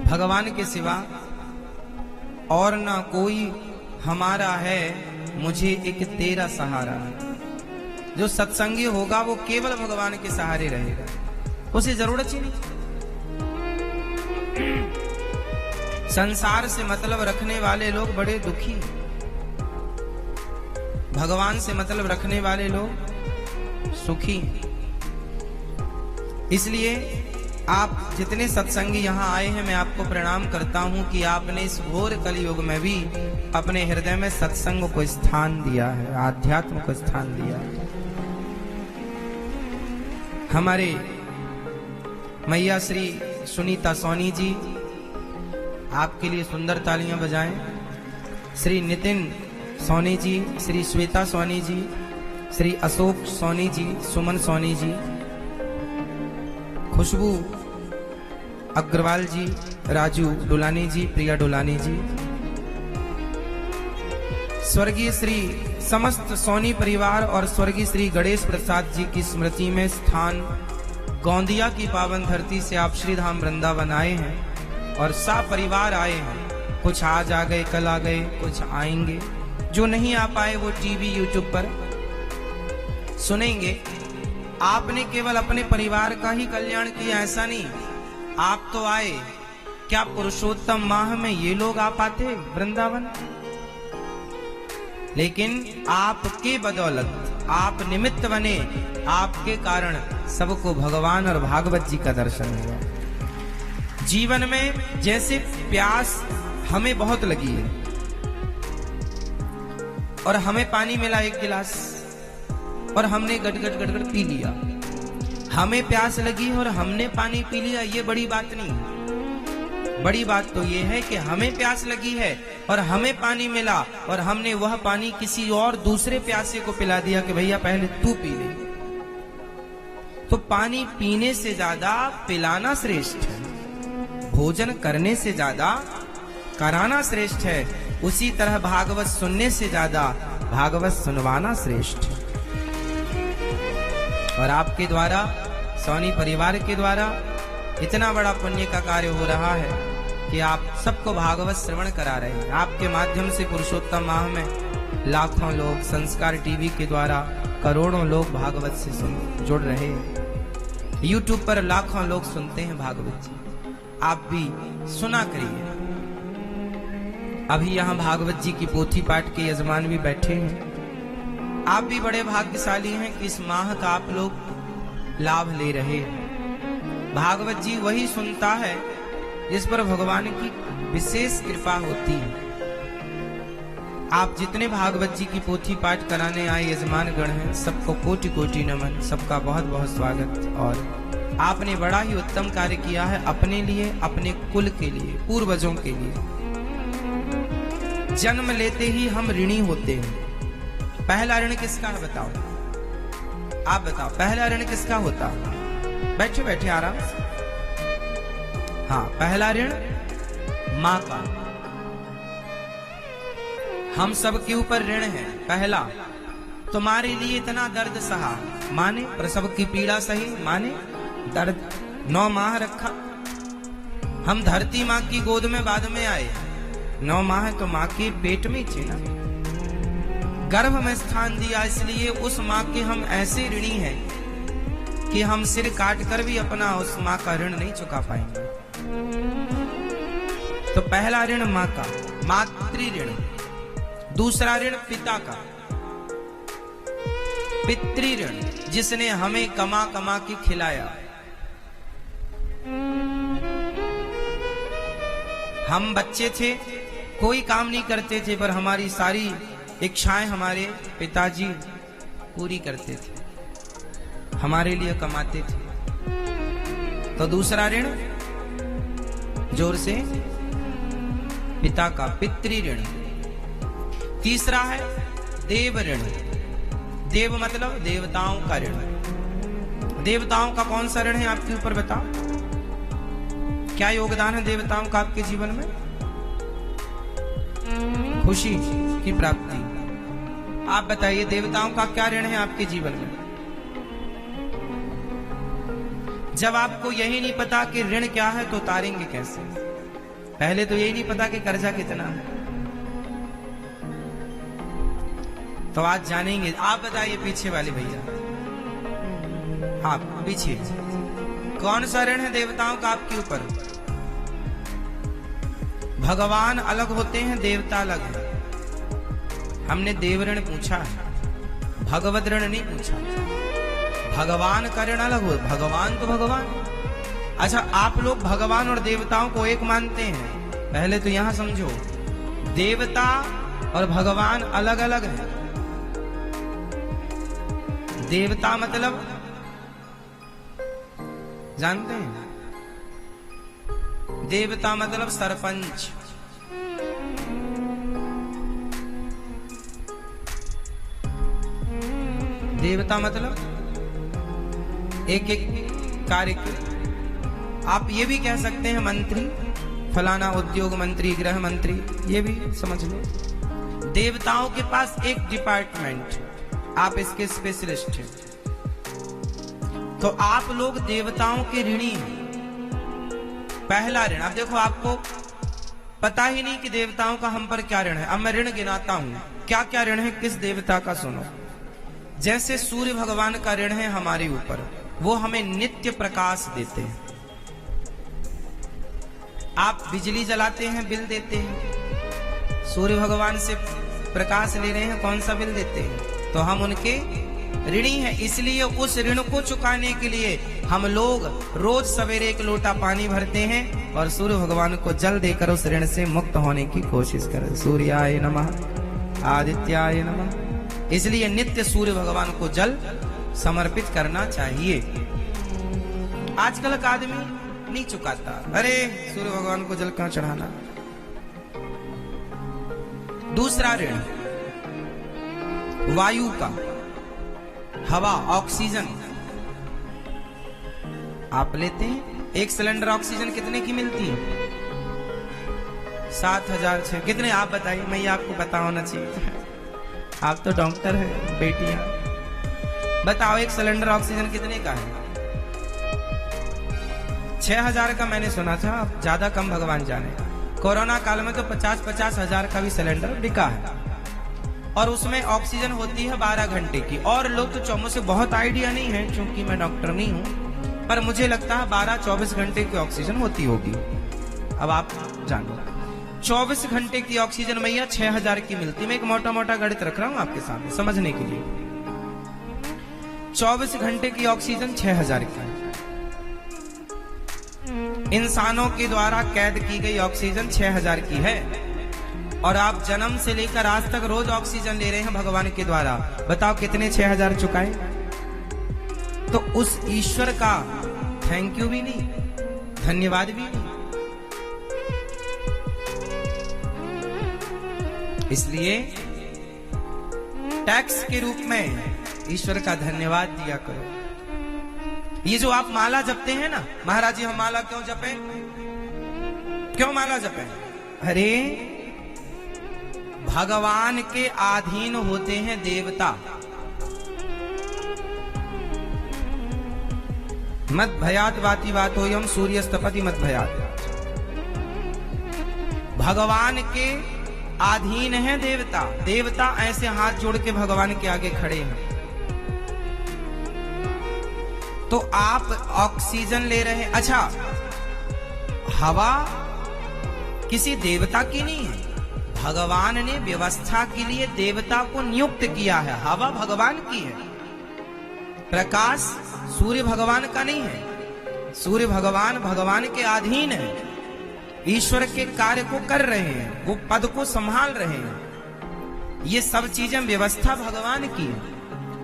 भगवान के सिवा और ना कोई हमारा है, मुझे एक तेरा सहारा। जो सत्संगी होगा वो केवल भगवान के सहारे रहेगा, उसे जरूरत ही नहीं। संसार से मतलब रखने वाले लोग बड़े दुखी, भगवान से मतलब रखने वाले लोग सुखी। इसलिए आप जितने सत्संगी यहाँ आए हैं, मैं आपको प्रणाम करता हूं कि आपने इस घोर कलयुग में भी अपने हृदय में सत्संग को स्थान दिया है, आध्यात्म को स्थान दिया है। हमारे मैया श्री सुनीता सोनी जी, आपके लिए सुंदर तालियां बजाएं। श्री नितिन सोनी जी, श्री श्वेता सोनी जी, श्री अशोक सोनी जी, सुमन सोनी जी, खुशबू अग्रवाल जी, राजू डोलानी जी, प्रिया डोलानी जी, स्वर्गीय श्री समस्त सोनी परिवार और स्वर्गीय श्री गणेश प्रसाद जी की स्मृति में स्थान गोंदिया की पावन धरती से आप श्री धाम वृंदावन आए हैं और सा परिवार आए हैं। कुछ आज आ गए, कल आ गए, कुछ आएंगे। जो नहीं आ पाए वो टीवी यूट्यूब पर सुनेंगे। आपने केवल अपने परिवार का ही कल्याण किया ऐसा नहीं, आप तो आए। क्या पुरुषोत्तम माह में ये लोग आ पाते वृंदावन? लेकिन आपके बदौलत, आप निमित्त बने, आपके कारण सबको भगवान और भागवत जी का दर्शन हुआ। जीवन में जैसे प्यास हमें बहुत लगी है और हमें पानी मिला एक गिलास और हमने गटगट गटगट पी लिया। हमें प्यास लगी और हमने पानी पी लिया, ये बड़ी बात नहीं है। बड़ी बात तो ये है कि हमें प्यास लगी है और हमें पानी मिला और हमने वह पानी किसी और दूसरे प्यासे को पिला दिया कि भैया पहले तू पी ले। तो पानी पीने से ज्यादा पिलाना श्रेष्ठ है, भोजन करने से ज्यादा कराना श्रेष्ठ है। उसी तरह भागवत सुनने से ज्यादा भागवत सुनवाना श्रेष्ठ है। और आपके द्वारा, सोनी परिवार के द्वारा इतना बड़ा पुण्य का कार्य हो रहा है कि आप सबको भागवत श्रवण करा रहे हैं। आपके माध्यम से पुरुषोत्तम माह में लाखों लोग, संस्कार टीवी के द्वारा करोड़ों लोग भागवत से जुड़ रहे हैं। यूट्यूब पर लाखों लोग सुनते हैं भागवत जी, आप भी सुना करिए। अभी यहाँ भागवत जी की पोथी पाठ के यजमान भी बैठे हैं। आप भी बड़े भाग्यशाली हैं कि इस माह का आप लोग लाभ ले रहे हैं। भागवत जी वही सुनता है जिस पर भगवान की विशेष कृपा होती है। आप जितने भागवत जी की पोथी पाठ कराने आए यजमान गण हैं, सबको कोटि कोटि नमन, सबका बहुत बहुत स्वागत। और आपने बड़ा ही उत्तम कार्य किया है अपने लिए, अपने कुल के लिए, पूर्वजों के लिए। जन्म लेते ही हम ऋणी होते हैं। पहला ऋण किसका है बताओ? आप बताओ, पहला ऋण किसका होता? बैठे बैठे आराम से। हाँ, पहला ऋण माँ का। हम सब के ऊपर ऋण है। पहला, तुम्हारे लिए इतना दर्द सहा, माने प्रसव की पीड़ा सही, माने दर्द 9 माह रखा। हम धरती माँ की गोद में बाद में आए, 9 माह तो माँ के पेट में थे ना, गर्भ में स्थान दिया। इसलिए उस माँ के हम ऐसे ऋणी हैं कि हम सिर काट कर भी अपना उस माँ का ऋण नहीं चुका पाएंगे। तो पहला ऋण माँ का, मातृ ऋण। दूसरा ऋण पिता का, पितृ ऋण, जिसने हमें कमा कमा के खिलाया। हम बच्चे थे, कोई काम नहीं करते थे, पर हमारी सारी इच्छाएं हमारे पिताजी पूरी करते थे, हमारे लिए कमाते थे। तो दूसरा ऋण जोर से, पिता का, पितृ ऋण। तीसरा है देव ऋण। देव मतलब देवताओं का ऋण। देवताओं का कौन सा ऋण है आपके ऊपर बताओ? क्या योगदान है देवताओं का आपके जीवन में? खुशी की प्राप्ति। आप बताइए, देवताओं का क्या ऋण है आपके जीवन में? जब आपको यही नहीं पता कि ऋण क्या है तो उतारेंगे कैसे? पहले तो यही नहीं पता कि कर्जा कितना है। तो आज जानेंगे। आप बताइए पीछे वाले भैया, हाँ पीछे, कौन सा ऋण है देवताओं का आपके ऊपर? भगवान अलग होते हैं, देवता अलग है। हमने देव ऋण पूछा है, भगवत ऋण नहीं पूछा। भगवान का ऋण अलग हो, भगवान तो भगवान। अच्छा, आप लोग भगवान और देवताओं को एक मानते हैं। पहले तो यहां समझो, देवता और भगवान अलग अलग है। देवता मतलब जानते हैं? देवता मतलब सरपंच। देवता मतलब एक एक कार्य के। आप ये भी कह सकते हैं मंत्री, फलाना उद्योग मंत्री, गृह मंत्री, ये भी समझ लो। देवताओं के पास एक डिपार्टमेंट, आप इसके स्पेशलिस्ट हैं। तो आप लोग देवताओं के ऋणी हैं। पहला ऋण, अब देखो आपको पता ही नहीं कि देवताओं का हम पर क्या ऋण है। अब मैं ऋण गिनाता हूं, क्या क्या ऋण है किस देवता का, सुनो। जैसे सूर्य भगवान का ऋण है हमारे ऊपर, वो हमें नित्य प्रकाश देते हैं। आप बिजली जलाते हैं, बिल देते हैं, सूर्य भगवान से प्रकाश ले रहे हैं, कौन सा बिल देते हैं? तो हम उनके ऋणी हैं। इसलिए उस ऋण को चुकाने के लिए हम लोग रोज सवेरे एक लोटा पानी भरते हैं और सूर्य भगवान को जल देकर उस ऋण से मुक्त होने की कोशिश करें। सूर्याय नमः, आदित्याय नमः। इसलिए नित्य सूर्य भगवान को जल समर्पित करना चाहिए। आजकल का आदमी नहीं चुकाता, अरे सूर्य भगवान को जल कहां चढ़ाना। दूसरा ऋण वायु का, हवा, ऑक्सीजन आप लेते हैं। एक सिलेंडर ऑक्सीजन कितने की मिलती है? 7,000। कितने आप बताइए, मैं ये आपको पता होना चाहिए। आप तो डॉक्टर हैं बेटियां, बताओ एक सिलेंडर ऑक्सीजन कितने का है? 6,000 का मैंने सुना था, अब ज्यादा कम भगवान जाने। कोरोना काल में तो 50-50 हजार का भी सिलेंडर बिका है और उसमें ऑक्सीजन होती है 12 घंटे की। और लोग तो मुझे बहुत आइडिया नहीं है क्योंकि मैं डॉक्टर नहीं हूं, पर मुझे लगता है 12-24 घंटे की ऑक्सीजन होती होगी। अब आप जानो, 24 घंटे की ऑक्सीजन मैया 6,000 की मिलती है। मैं एक मोटा मोटा गणित रख रहा हूं आपके सामने समझने के लिए। 24 घंटे की ऑक्सीजन 6,000 की। इंसानों के द्वारा कैद की गई ऑक्सीजन 6,000 की है और आप जन्म से लेकर आज तक रोज ऑक्सीजन ले रहे हैं भगवान के द्वारा। बताओ कितने 6,000 चुकाए? तो उस ईश्वर का थैंक यू भी नहीं, धन्यवाद भी नहीं। इसलिए टैक्स के रूप में ईश्वर का धन्यवाद दिया करो। ये जो आप माला जपते हैं ना, महाराज जी हम माला क्यों जपे, क्यों माला जपे? अरे भगवान के अधीन होते हैं देवता। मत भयात वाति वातो यम सूर्यस्तपति मत भयात। भगवान के अधीन है देवता। देवता ऐसे हाथ जोड़ के भगवान के आगे खड़े हैं। तो आप ऑक्सीजन ले रहे हैं। अच्छा, हवा किसी देवता की नहीं है, भगवान ने व्यवस्था के लिए देवता को नियुक्त किया है। हवा भगवान की है, प्रकाश सूर्य भगवान का नहीं है। सूर्य भगवान भगवान के अधीन है, ईश्वर के कार्य को कर रहे हैं, वो पद को संभाल रहे हैं। ये सब चीजें व्यवस्था भगवान की है।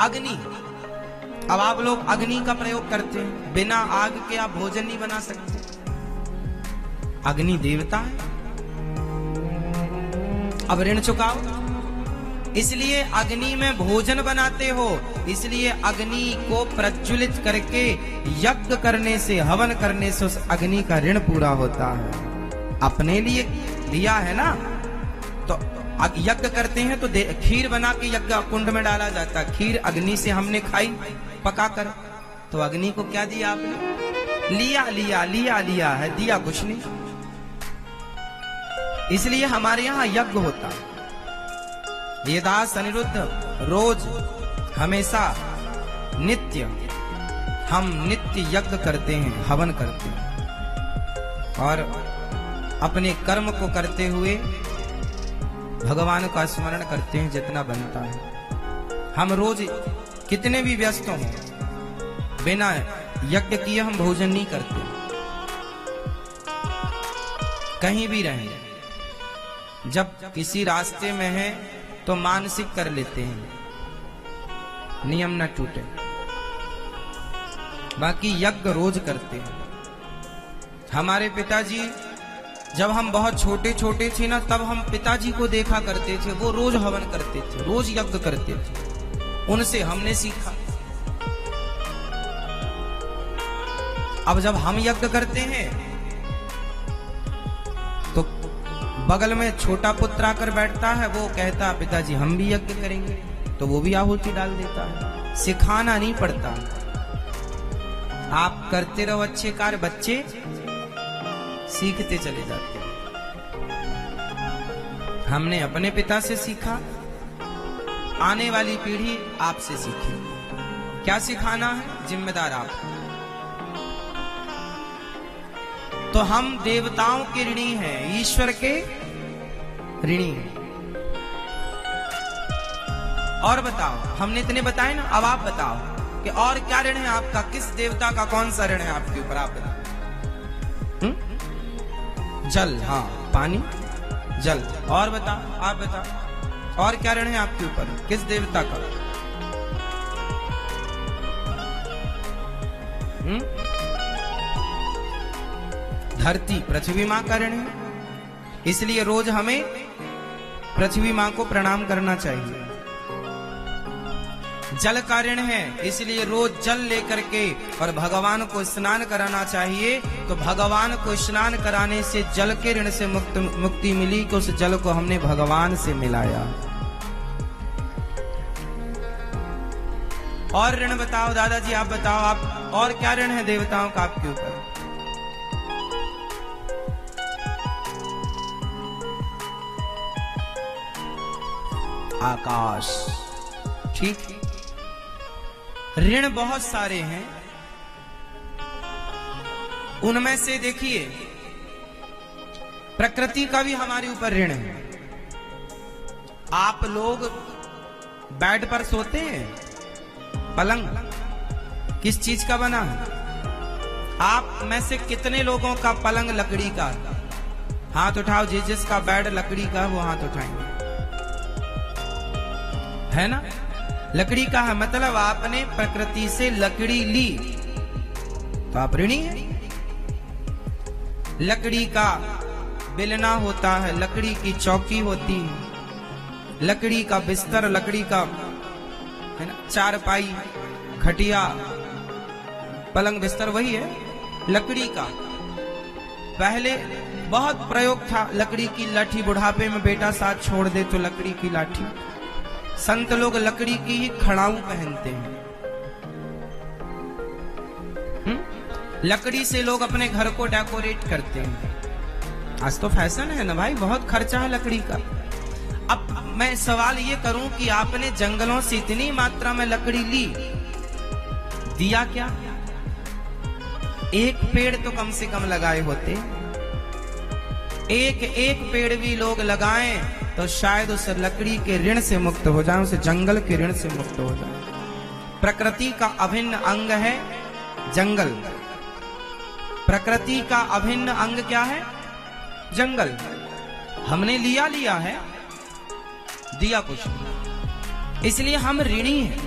अग्नि, अब आप लोग अग्नि का प्रयोग करते हैं, बिना आग के आप भोजन नहीं बना सकते। अग्नि देवता है। अब ऋण चुकाओ, इसलिए अग्नि में भोजन बनाते हो, इसलिए अग्नि को प्रज्वलित करके यज्ञ करने से, हवन करने से उस अग्नि का ऋण पूरा होता है। अपने लिए दिया है ना, तो यज्ञ करते हैं तो खीर बना के यज्ञ कुंड में डाला जाता है। खीर अग्नि से हमने खाई पकाकर, तो अग्नि को क्या दिया आपने? लिया लिया लिया लिया है, दिया कुछ नहीं। इसलिए हमारे यहाँ यज्ञ होता है। ये दास अनिरुद्ध रोज हमेशा नित्य हम नित्य यज्ञ करते हैं, हवन करते हैं और अपने कर्म को करते हुए भगवान का स्मरण करते हैं जितना बनता है। हम रोज कितने भी व्यस्त हों, बिना यज्ञ किए हम भोजन नहीं करते। कहीं भी रहें, जब किसी रास्ते में हैं तो मानसिक कर लेते हैं, नियम न टूटे। बाकी यज्ञ रोज करते हैं। हमारे पिताजी जब हम बहुत छोटे छोटे थे ना, तब हम पिताजी को देखा करते थे, वो रोज हवन करते थे, रोज यज्ञ करते थे, उनसे हमने सीखा। अब जब हम यज्ञ करते हैं तो बगल में छोटा पुत्र आकर बैठता है, वो कहता पिताजी हम भी यज्ञ करेंगे, तो वो भी आहुति डाल देता है। सिखाना नहीं पड़ता, आप करते रहो अच्छे कार्य, बच्चे सीखते चले जाते हैं। हमने अपने पिता से सीखा, आने वाली पीढ़ी आपसे सीखे। क्या सिखाना है, जिम्मेदार आप। तो हम देवताओं के ऋणी हैं, ईश्वर के ऋणी हैं। और बताओ, हमने इतने बताए ना, अब आप बताओ कि और क्या ऋण है आपका, किस देवता का कौन सा ऋण है आपके ऊपर, आप बताओ। जल, हाँ पानी, जल। और बताओ, आप बताओ और क्या ऋण है आपके ऊपर, किस देवता का? धरती, पृथ्वी माँ का ऋण है, इसलिए रोज हमें पृथ्वी माँ को प्रणाम करना चाहिए। जल का ऋण है, इसलिए रोज जल लेकर के और भगवान को स्नान कराना चाहिए। तो भगवान को स्नान कराने से जल के ऋण से मुक्ति मिली, कि उस जल को हमने भगवान से मिलाया। और ऋण बताओ दादाजी, आप बताओ, आप और क्या ऋण है देवताओं का आपके ऊपर? आकाश, ठीक। ऋण बहुत सारे हैं, उनमें से देखिए प्रकृति का भी हमारे ऊपर ऋण है। आप लोग बेड पर सोते हैं, पलंग किस चीज का बना है? आप में से कितने लोगों का पलंग लकड़ी का? हाथ उठाओ, जिसका बेड लकड़ी का वो हाथ उठाएंगे, है ना? लकड़ी का है, मतलब आपने प्रकृति से लकड़ी ली तो आप ऋणी हैं। लकड़ी का बेलना होता है, लकड़ी की चौकी होती है, लकड़ी का बिस्तर, लकड़ी का, है ना, चारपाई, खटिया, पलंग, बिस्तर वही है लकड़ी का। पहले बहुत प्रयोग था लकड़ी की लाठी, बुढ़ापे में बेटा साथ छोड़ दे तो लकड़ी की लाठी। संत लोग लकड़ी की ही खड़ाऊ पहनते हैं। लकड़ी से लोग अपने घर को डेकोरेट करते हैं। आज तो फैशन है ना भाई, बहुत खर्चा है लकड़ी का। अब मैं सवाल ये करूं कि आपने जंगलों से इतनी मात्रा में लकड़ी ली, दिया क्या? एक पेड़ तो कम से कम लगाए होते। एक एक पेड़ भी लोग लगाएं तो शायद उस लकड़ी के ऋण से मुक्त हो जाए, उस जंगल के ऋण से मुक्त हो जाए। प्रकृति का अभिन्न अंग है जंगल। प्रकृति का अभिन्न अंग क्या है? जंगल। हमने लिया है, दिया कुछ नहीं, इसलिए हम ऋणी हैं।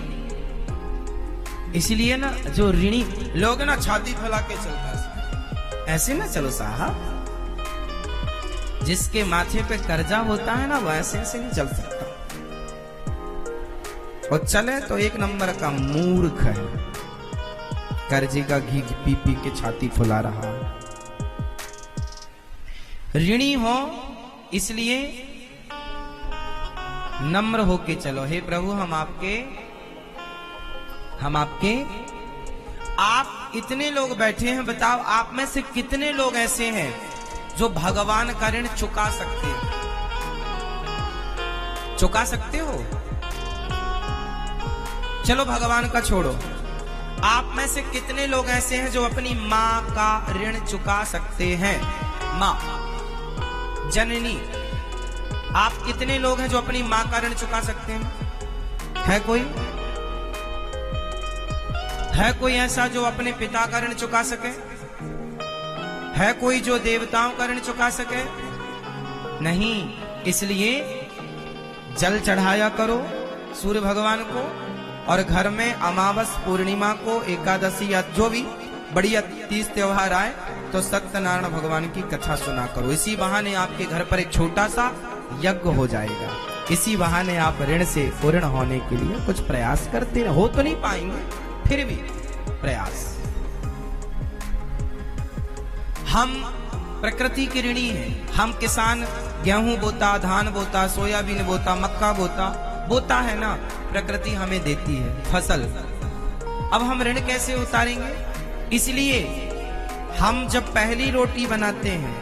इसलिए ना जो ऋणी लोग ना छाती फैला के चलता है, ऐसे ना चलो साहब। जिसके माथे पे कर्जा होता है ना, वो ऐसे ऐसे नहीं चल सकता, और चले तो एक नंबर का मूर्ख है। कर्जे का घी पी पी के छाती फुला रहा है। ऋणी हो इसलिए नम्र होके चलो, हे प्रभु हम आपके आप इतने लोग बैठे हैं, बताओ आप में से कितने लोग ऐसे हैं जो भगवान का ऋण चुका सकते हो। चुका सकते हो? चलो भगवान का छोड़ो, आप में से कितने लोग ऐसे हैं जो अपनी मां का ऋण चुका सकते हैं? मां, जननी, आप कितने लोग हैं जो अपनी मां का ऋण चुका सकते हैं? है कोई? है कोई ऐसा जो अपने पिता का ऋण चुका सके? है कोई जो देवताओं का ऋण चुका सके? नहीं। इसलिए जल चढ़ाया करो सूर्य भगवान को, और घर में अमावस पूर्णिमा को, एकादशी या जो भी बढ़िया तीज त्योहार आए तो सत्यनारायण भगवान की कथा सुना करो। इसी बहाने आपके घर पर एक छोटा सा यज्ञ हो जाएगा। इसी बहाने आप ऋण से पूर्ण होने के लिए कुछ प्रयास करते रहो। हो तो नहीं पाएंगे, फिर भी प्रयास। हम प्रकृति के ऋणी हैं। हम किसान गेहूं बोता, धान बोता, सोयाबीन बोता, मक्का बोता है ना, प्रकृति हमें देती है फसल। अब हम ऋण कैसे उतारेंगे? इसलिए हम जब पहली रोटी बनाते हैं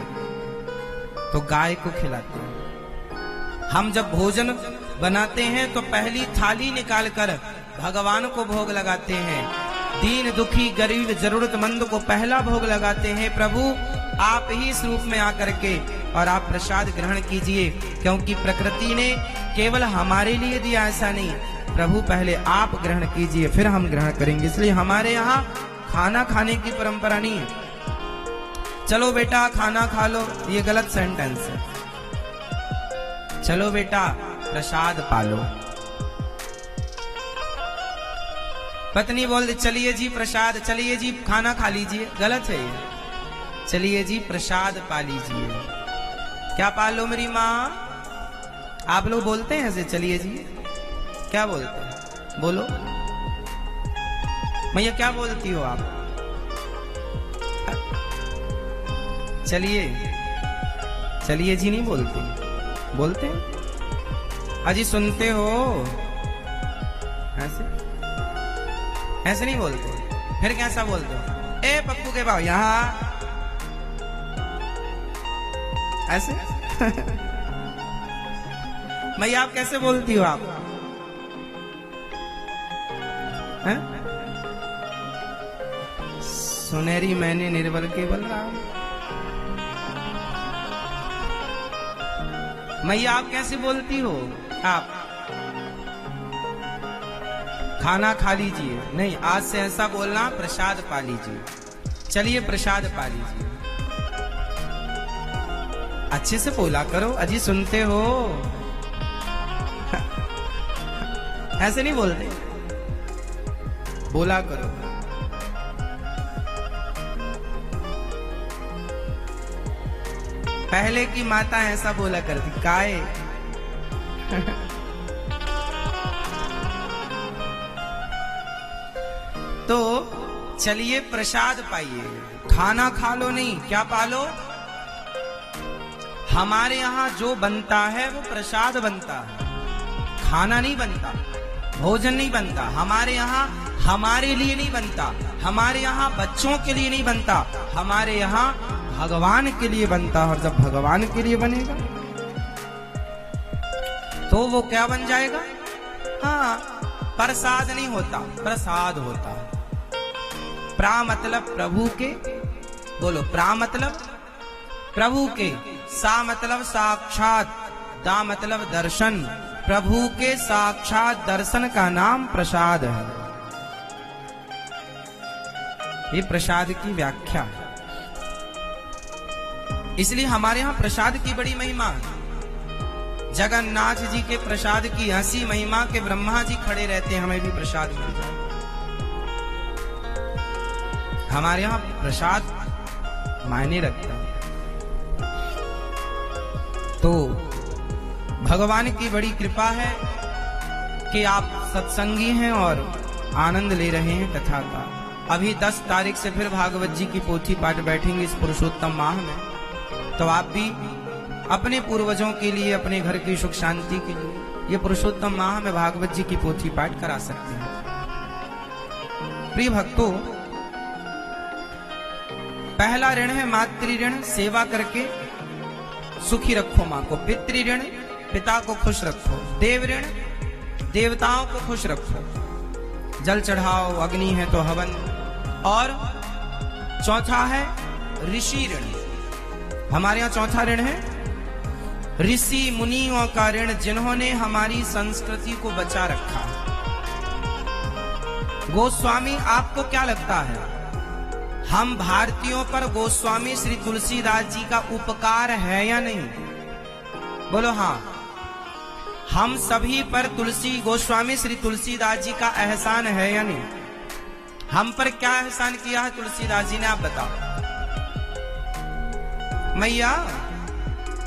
तो गाय को खिलाते हैं। हम जब भोजन बनाते हैं तो पहली थाली निकालकर भगवान को भोग लगाते हैं। दीन दुखी गरीब जरूरतमंद को पहला भोग लगाते हैं। प्रभु आप ही इस रूप में आकर के और आप प्रसाद ग्रहण कीजिए, क्योंकि प्रकृति ने केवल हमारे लिए दिया ऐसा नहीं। प्रभु पहले आप ग्रहण कीजिए, फिर हम ग्रहण करेंगे। इसलिए हमारे यहाँ खाना खाने की परंपरा नहीं है। चलो बेटा खाना खा लो, ये गलत सेंटेंस है। चलो बेटा प्रसाद पालो। पत्नी बोल दे चलिए जी प्रसाद, चलिए जी खाना खा लीजिए, गलत है ये। चलिए जी प्रसाद पा लीजिए। क्या पालो मेरी माँ? आप लोग बोलते हैं ऐसे चलिए जी? क्या बोलते हैं? बोलो मैया, क्या बोलती हो आप? चलिए, चलिए जी नहीं बोलते? बोलते हैं? अजी सुनते हो? ऐसे नहीं बोलते। फिर कैसा बोलते हो? ए पप्पू के भाव यहाँ ऐसे? मैया आप कैसे बोलती हो आप? हैं? सुनहरी मैंने निर्बल के बलराम। मैया आप कैसे बोलती हो? आप खाना खा लीजिए नहीं, आज से ऐसा बोलना प्रसाद पा लीजिए। चलिए प्रसाद पा लीजिए। अच्छे से बोला करो। अजी सुनते हो? ऐसे नहीं बोलते, बोला करो। पहले की माता ऐसा बोला करती, काय तो चलिए प्रसाद पाइए। खाना खा लो नहीं, क्या पालो? हमारे यहाँ जो बनता है वो प्रसाद बनता है, खाना नहीं बनता, भोजन नहीं बनता। हमारे यहाँ हमारे लिए नहीं बनता, हमारे यहाँ बच्चों के लिए नहीं बनता, हमारे यहाँ भगवान के लिए बनता। और जब भगवान के लिए बनेगा तो वो क्या बन जाएगा? हाँ, प्रसाद नहीं होता, प्रसाद होता। प्रा मतलब प्रभु के, बोलो प्रा मतलब प्रभु के, सा मतलब साक्षात, दा मतलब दर्शन। प्रभु के साक्षात दर्शन का नाम प्रसाद है। ये प्रसाद की व्याख्या है। इसलिए हमारे यहाँ प्रसाद की बड़ी महिमा है। जगन्नाथ जी के प्रसाद की ऐसी महिमा के ब्रह्मा जी खड़े रहते हैं, हमें भी प्रसाद मिल जाए। हमारे यहाँ प्रसाद मायने रखता है। तो भगवान की बड़ी कृपा है कि आप सत्संगी हैं और आनंद ले रहे हैं कथा का। अभी 10 तारीख से फिर भागवत जी की पोथी पाठ बैठेंगे इस पुरुषोत्तम माह में। तो आप भी अपने पूर्वजों के लिए, अपने घर की सुख शांति के लिए ये पुरुषोत्तम माह में भागवत जी की पोथी पाठ करा सकते हैं। प्रिय भक्तों, पहला ऋण है मातृ ऋण, सेवा करके सुखी रखो माँ को, पितृ ऋण पिता को खुश रखो, देव ऋण देवताओं को खुश रखो, जल चढ़ाओ, अग्नि है तो हवन, और चौथा है ऋषि ऋण। हमारे यहाँ चौथा ऋण है ऋषि मुनियों का ऋण, जिन्होंने हमारी संस्कृति को बचा रखा। गोस्वामी, आपको क्या लगता है हम भारतीयों पर गोस्वामी श्री तुलसीदास जी का उपकार है या नहीं? बोलो हाँ। हम सभी पर गोस्वामी श्री तुलसीदास जी का एहसान है या नहीं? हम पर क्या एहसान किया है तुलसीदास जी ने, आप बताओ। मैया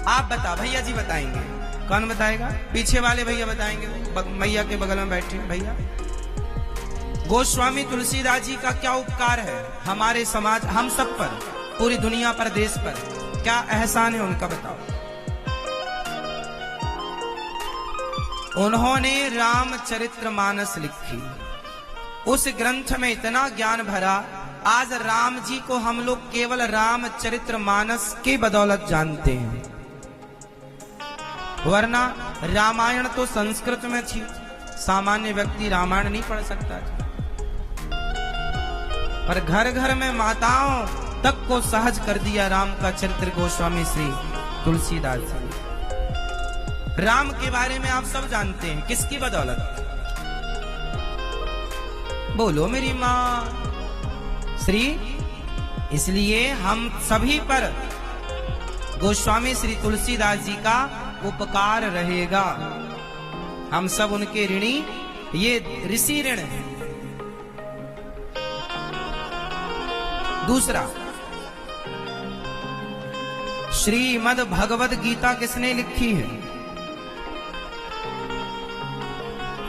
आप बताओ, भैया जी बताएंगे। कौन बताएगा? पीछे वाले भैया बताएंगे, मैया के बगल में बैठे भैया। गोस्वामी तुलसीदास जी का क्या उपकार है हमारे समाज, हम सब पर, पूरी दुनिया पर, देश पर, क्या एहसान है उनका, बताओ। उन्होंने रामचरितमानस लिखी, उस ग्रंथ में इतना ज्ञान भरा, आज राम जी को हम लोग केवल रामचरितमानस के बदौलत जानते हैं, वरना रामायण तो संस्कृत में थी, सामान्य व्यक्ति रामायण नहीं पढ़ सकता था। पर घर घर में माताओं तक को सहज कर दिया राम का चरित्र गोस्वामी श्री तुलसीदास जी। राम के बारे में आप सब जानते हैं, किसकी बदौलत? बोलो मेरी माँ श्री। इसलिए हम सभी पर गोस्वामी श्री तुलसीदास जी का उपकार रहेगा, हम सब उनके ऋणी, ये ऋषि ऋण है। दूसरा, श्रीमद् भगवद गीता किसने लिखी है?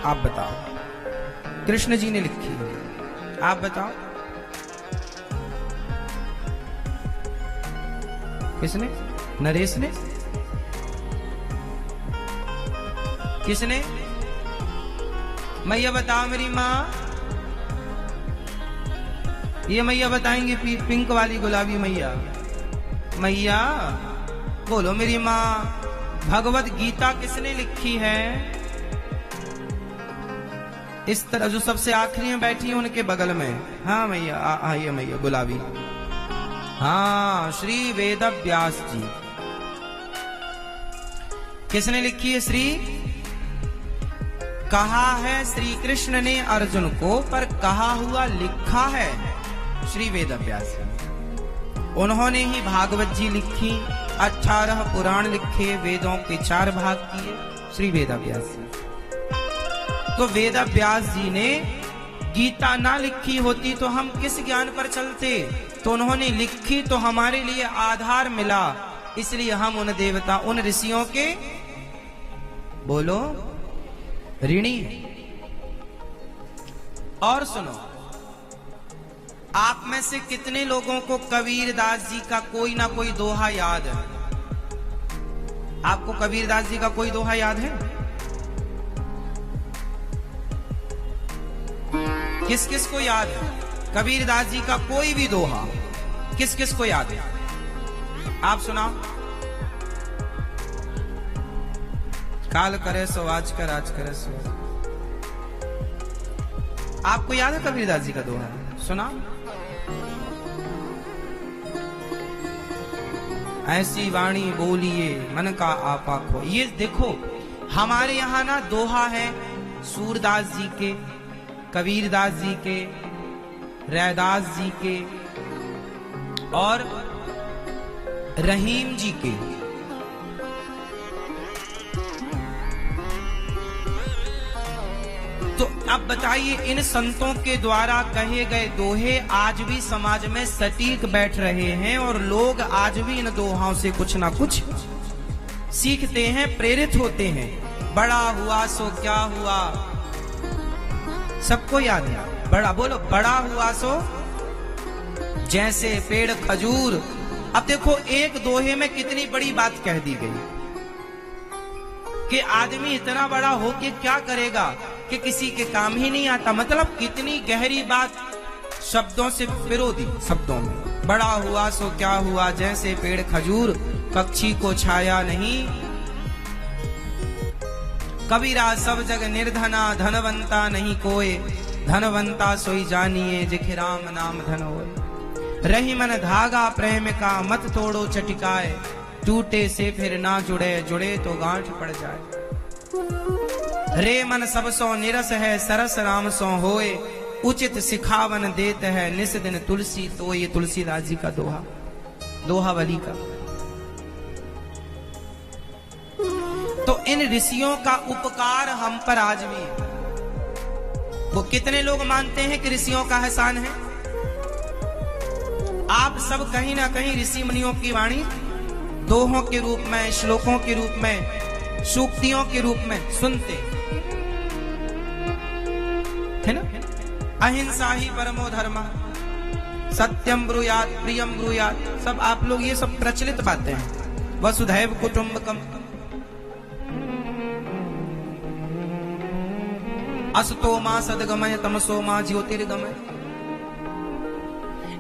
आप बताओ। कृष्ण जी ने लिखी है, आप बताओ। किसने? नरेश ने? किसने? मैया बताओ मेरी माँ। ये मैया बताएंगे, पिंक वाली गुलाबी मैया। मैया बोलो मेरी माँ, भगवत गीता किसने लिखी है? इस तरह जो सबसे आखिरी में बैठी है उनके बगल में। हाँ मैया, आइए मैया गुलाबी। हाँ, श्री वेद व्यास जी। किसने लिखी है? श्री कहा है श्री कृष्ण ने अर्जुन को, पर कहा हुआ लिखा है श्री वेद व्यास। उन्होंने ही भागवत जी लिखी, 18 पुराण लिखे, वेदों के 4 भाग किए श्री वेद व्यास। तो वेद व्यास जी ने गीता ना लिखी होती तो हम किस ज्ञान पर चलते? तो उन्होंने लिखी तो हमारे लिए आधार मिला, इसलिए हम उन देवता, उन ऋषियों के, बोलो, ऋणी। और सुनो, आप में से कितने लोगों को कबीरदास जी का कोई ना कोई दोहा याद है? आपको कबीरदास जी का कोई दोहा याद है? किस किस को याद है कबीरदास जी का कोई भी दोहा? किस किस को याद है? आप सुनाओ। काल करे सो आज कर, आज करे सो। आपको याद है कबीरदास जी का दोहा? सुना। ऐसी वाणी बोलिए मन का आपा खो। ये देखो, हमारे यहाँ ना दोहा है सूरदास जी के, कबीरदास जी के, रैदास जी के और रहीम जी के। तो अब बताइए, इन संतों के द्वारा कहे गए दोहे आज भी समाज में सटीक बैठ रहे हैं और लोग आज भी इन दोहाओं से कुछ ना कुछ सीखते हैं, प्रेरित होते हैं। बड़ा हुआ सो क्या हुआ, सबको याद है? बड़ा, बोलो, बड़ा हुआ सो जैसे पेड़ खजूर। अब देखो, एक दोहे में कितनी बड़ी बात कह दी गई कि आदमी इतना बड़ा हो के क्या करेगा कि किसी के काम ही नहीं आता। मतलब कितनी गहरी बात शब्दों से पिरो दी, शब्दों में। बड़ा हुआ सो क्या हुआ, जैसे पेड़ खजूर पक्षी को छाया नहीं। कबीरा सब जग निर्धना, धनवंता नहीं कोय, धनवंता सोई जानिए जिखे राम नाम धन होए। रही मन धागा प्रेम का, मत तोड़ो चटिकाए, टूटे से फिर ना जुड़े, जुड़े तो गांठ पड़ जाए। रे मन सब सो निरस है, सरस राम सो होए, उचित सिखावन देत है, निस दिन तुलसी तो। ये तुलसीदास जी का दोहा, दोहा वली का। तो इन ऋषियों का उपकार हम पर आज भी है। वो कितने लोग मानते हैं कि ऋषियों का एहसान है? आप सब कहीं ना कहीं ऋषि मुनियों की वाणी दोहों के रूप में, श्लोकों के रूप में, सूक्तियों के रूप में सुनते है ना। अहिंसा ही परमो धर्म, सत्यम ब्रूयात प्रियम ब्रूयात, सब आप लोग ये सब प्रचलित बातें हैं। वसुधैव कुटुंबकम, असतो मां सदगमय तमसो मां ज्योतिर्गमय,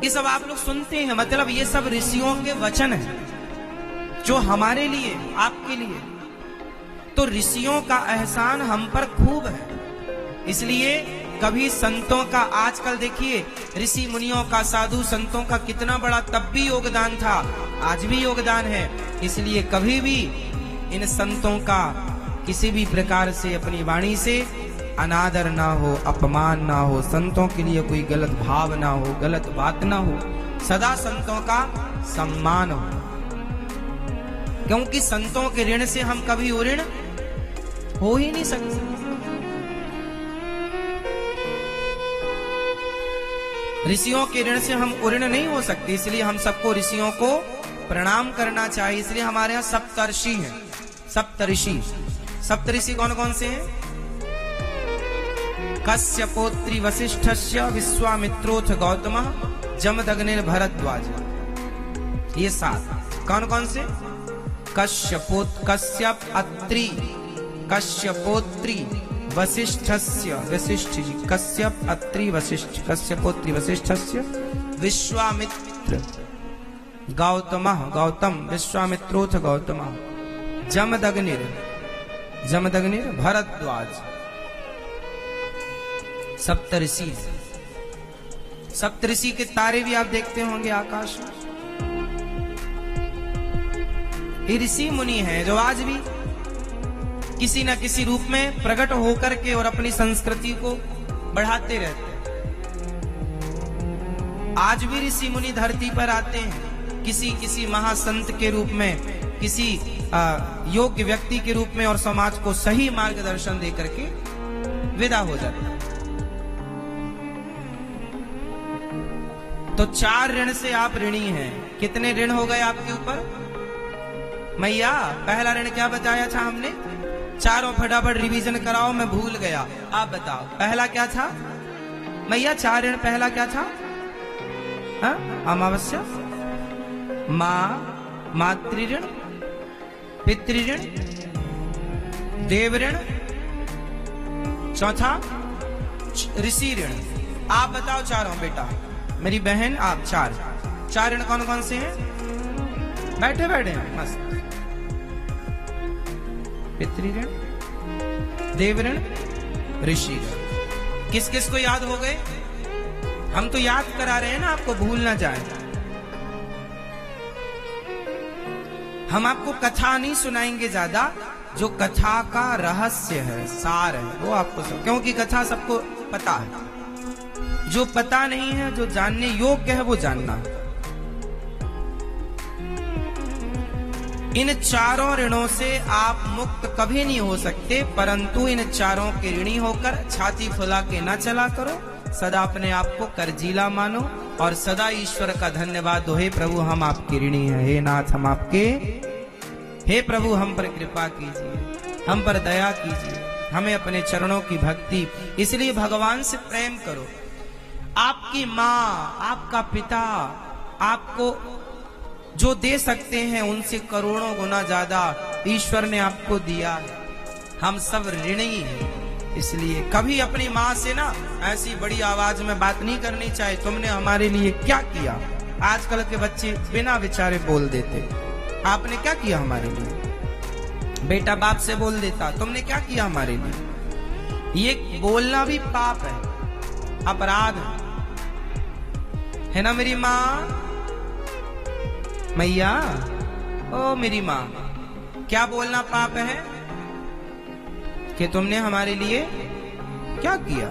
ये सब आप लोग सुनते हैं। मतलब ये सब ऋषियों के वचन हैं जो हमारे लिए, आपके लिए। तो ऋषियों का एहसान हम पर खूब है। इसलिए कभी संतों का, आजकल देखिए ऋषि मुनियों का, साधु संतों का कितना बड़ा तब भी योगदान था, आज भी योगदान है। इसलिए कभी भी इन संतों का किसी भी प्रकार से अपनी वाणी से अनादर ना हो, अपमान ना हो, संतों के लिए कोई गलत भाव ना हो, गलत बात ना हो, सदा संतों का सम्मान हो। क्योंकि संतों के ऋण से हम कभी ऋण हो ही नहीं सकते। ऋषियों के ऋण से हम ऋण नहीं हो सकते। इसलिए हम सबको ऋषियों को प्रणाम करना चाहिए। इसलिए हमारे यहाँ सप्तर्षि हैं, सप्तऋषि। सप्तऋषि कौन कौन से हैं? कश्यपोत्री वसिष्ठस्य, विश्वामित्रोथ गौतमः, जमदग्निर् भरद्वाज। ये 7 कौन कौन से? कश्यप अत्रि, कश्यपोत्री वसिष्ठस्य, वशिष्ठ जी, कश्यप अत्रि वशिष्ठ, कश्यपोत्री वसिष्ठस्य, विश्वामित्र गौतमः, गौतम विश्वामित्रोथ गौतमः, जमदग्निर् भरद्वाज। सप्तऋषि। सप्तऋषि के तारे भी आप देखते होंगे आकाश में। ये ऋषि मुनि हैं जो आज भी किसी न किसी रूप में प्रकट होकर के और अपनी संस्कृति को बढ़ाते रहते हैं। आज भी ऋषि मुनि धरती पर आते हैं, किसी महासंत के रूप में, किसी योग्य व्यक्ति के रूप में, और समाज को सही मार्गदर्शन दे करके विदा हो जाते हैं। तो 4 ऋण से आप ऋणी हैं। कितने ऋण हो गए आपके ऊपर? मैया पहला ऋण क्या बताया था हमने? चारों फटाफट रिवीजन कराओ, मैं भूल गया। आप बताओ पहला क्या था मैया? 4 ऋण पहला क्या था? अमावस्या, मातृऋण, पितृऋण, देव ऋण, चौथा ऋषि ऋण। आप बताओ चारों बेटा, मेरी बहन, आप 4 ऋण कौन कौन से हैं? बैठे बैठे मस्त। पितृऋण, देव ऋण, ऋषि ऋण। किस किस को याद हो गए? हम तो याद करा रहे हैं ना, आपको भूल ना जाए। हम आपको कथा नहीं सुनाएंगे ज्यादा, जो कथा का रहस्य है, सार है, वो आपको सब, क्योंकि कथा सबको पता है। जो पता नहीं है, जो जानने योग्य है, वो जानना। इन 4 ऋणों से आप मुक्त कभी नहीं हो सकते, परंतु इन 4 के ऋणी होकर छाती फुला के ना चला करो। सदा अपने आप को कर्जीला मानो और सदा ईश्वर का धन्यवाद दो। हे प्रभु हम आपके ऋणी हैं, हे नाथ हम आपके, हे प्रभु हम पर कृपा कीजिए, हम पर दया कीजिए, हमें अपने चरणों की भक्ति। इसलिए भगवान से प्रेम करो। आपकी माँ, आपका पिता आपको जो दे सकते हैं उनसे करोड़ों गुना ज्यादा ईश्वर ने आपको दिया है। हम सब ऋणी हैं। इसलिए कभी अपनी माँ से ना ऐसी बड़ी आवाज में बात नहीं करनी चाहिए, तुमने हमारे लिए क्या किया, आजकल के बच्चे बिना विचारे बोल देते, आपने क्या किया हमारे लिए? बेटा बाप से बोल देता, तुमने क्या किया हमारे लिए? ये बोलना भी पाप है, अपराध है ना मेरी माँ? मैया, ओ मेरी माँ, क्या बोलना पाप है कि तुमने हमारे लिए क्या किया?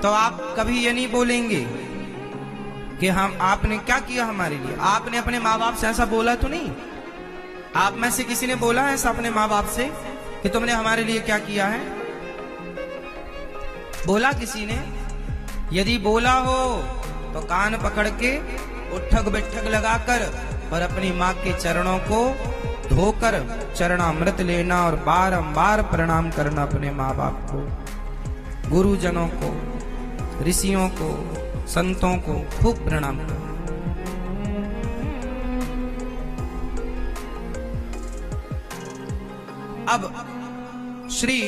तो आप कभी ये नहीं बोलेंगे कि हम आपने क्या किया हमारे लिए? आपने अपने माँ बाप से ऐसा बोला तो नहीं? आप में से किसी ने बोला ऐसा अपने माँ बाप से कि तुमने हमारे लिए क्या किया है? बोला किसी ने? यदि बोला हो तो कान पकड़ के उठक बैठक लगाकर और अपनी माँ के चरणों को धोकर चरणामृत लेना और बारंबार प्रणाम करना अपने माँ बाप को, गुरुजनों को, ऋषियों को, संतों को खूब प्रणाम करना। अब श्री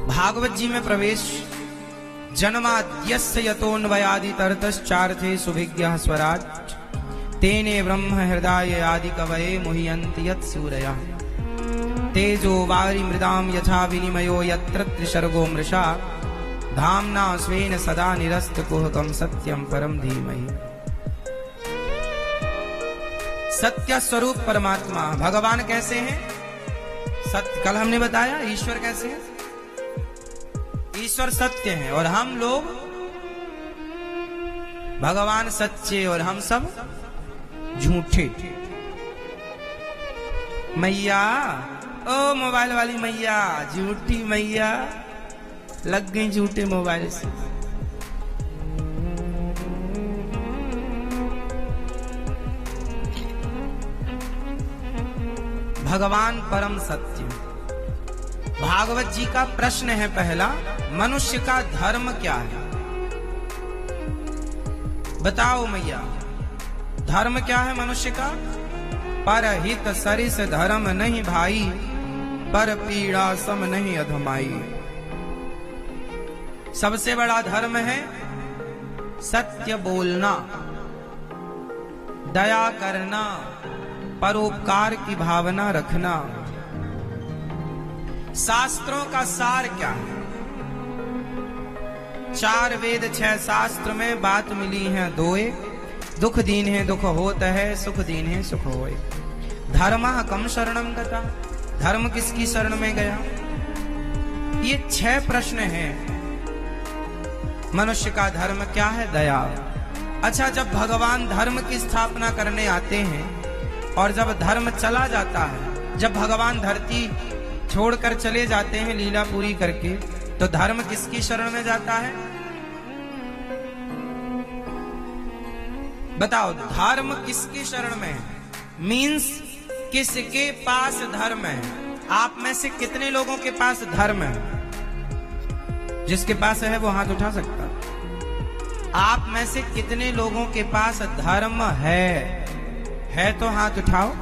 भागवत जी में प्रवेश। जन्माद्यस्य यतोऽन्वयादितरतश्चार्थे सुभिज्ञः स्वराट् तेने ब्रह्म हृदय आदि कवये मुह्यन्ति यत्सूरयः तेजो वारि मृदां यथा विनिमयो यत्र त्रिसर्गो मृषा धाम्ना स्वेन सदा निरस्तकुहकं सत्यं परं धीमहि। सत्य स्वरूप परमात्मा भगवान कैसे हैं? सत्य, कल हमने बताया ईश्वर कैसे हैं? ईश्वर सत्य है और हम लोग भगवान सच्चे और हम सब झूठे। मैया, ओ मोबाइल वाली मैया, झूठी मैया, लग गई झूठे मोबाइल से। भगवान परम सत्य। भागवत जी का प्रश्न है पहला, मनुष्य का धर्म क्या है? बताओ मैया, धर्म क्या है मनुष्य का? परहित सरिस धर्म नहीं भाई, पर पीड़ा सम नहीं अधमाई। सबसे बड़ा धर्म है सत्य बोलना, दया करना, परोपकार की भावना रखना। शास्त्रों का सार क्या है? 4 वेद 6 शास्त्र में बात मिली है दोए, दुख दीन है दुख होत है, सुख दीन है सुख होए। धर्मा कम शरणम गता, धर्म किसकी शरण में गया? ये 6 प्रश्न हैं। मनुष्य का धर्म क्या है? दया। अच्छा, जब भगवान धर्म की स्थापना करने आते हैं और जब धर्म चला जाता है, जब भगवान धरती छोड़कर चले जाते हैं लीला पूरी करके, तो धर्म किसकी शरण में जाता है? बताओ, धर्म किसकी शरण में है? मीन्स किसके पास धर्म है? आप में से कितने लोगों के पास धर्म है? जिसके पास है वो हाथ उठा सकता। आप में से कितने लोगों के पास धर्म है तो हाथ उठाओ,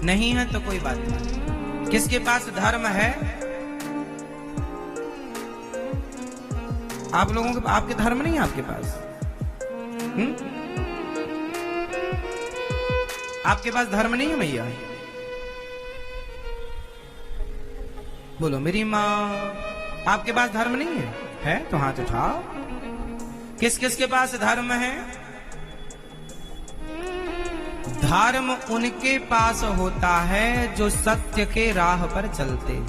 नहीं है तो कोई बात नहीं। किसके पास धर्म है? आप लोगों के, आपके धर्म नहीं है आपके पास? आपके पास धर्म नहीं है मैया? बोलो मेरी माँ, आपके पास धर्म नहीं है? है तो हाथ उठाओ। किस किस के पास धर्म है? धर्म उनके पास होता है जो सत्य के राह पर चलते हैं।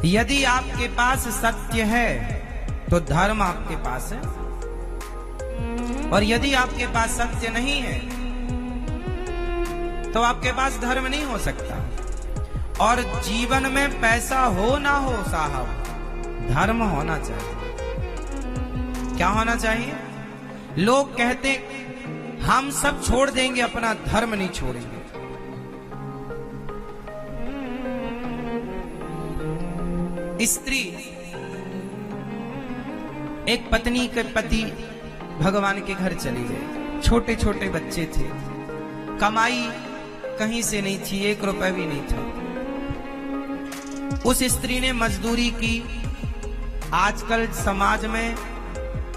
यदि आपके पास सत्य है तो धर्म आपके पास है, और यदि आपके पास सत्य नहीं है तो आपके पास धर्म नहीं हो सकता। और जीवन में पैसा हो ना हो साहब, धर्म होना चाहिए। क्या होना चाहिए? लोग कहते हम सब छोड़ देंगे, अपना धर्म नहीं छोड़ेंगे। स्त्री, एक पत्नी के पति भगवान के घर चली गई, छोटे छोटे बच्चे थे, कमाई कहीं से नहीं थी, 1 रुपए भी नहीं था। उस स्त्री ने मजदूरी की, आजकल समाज में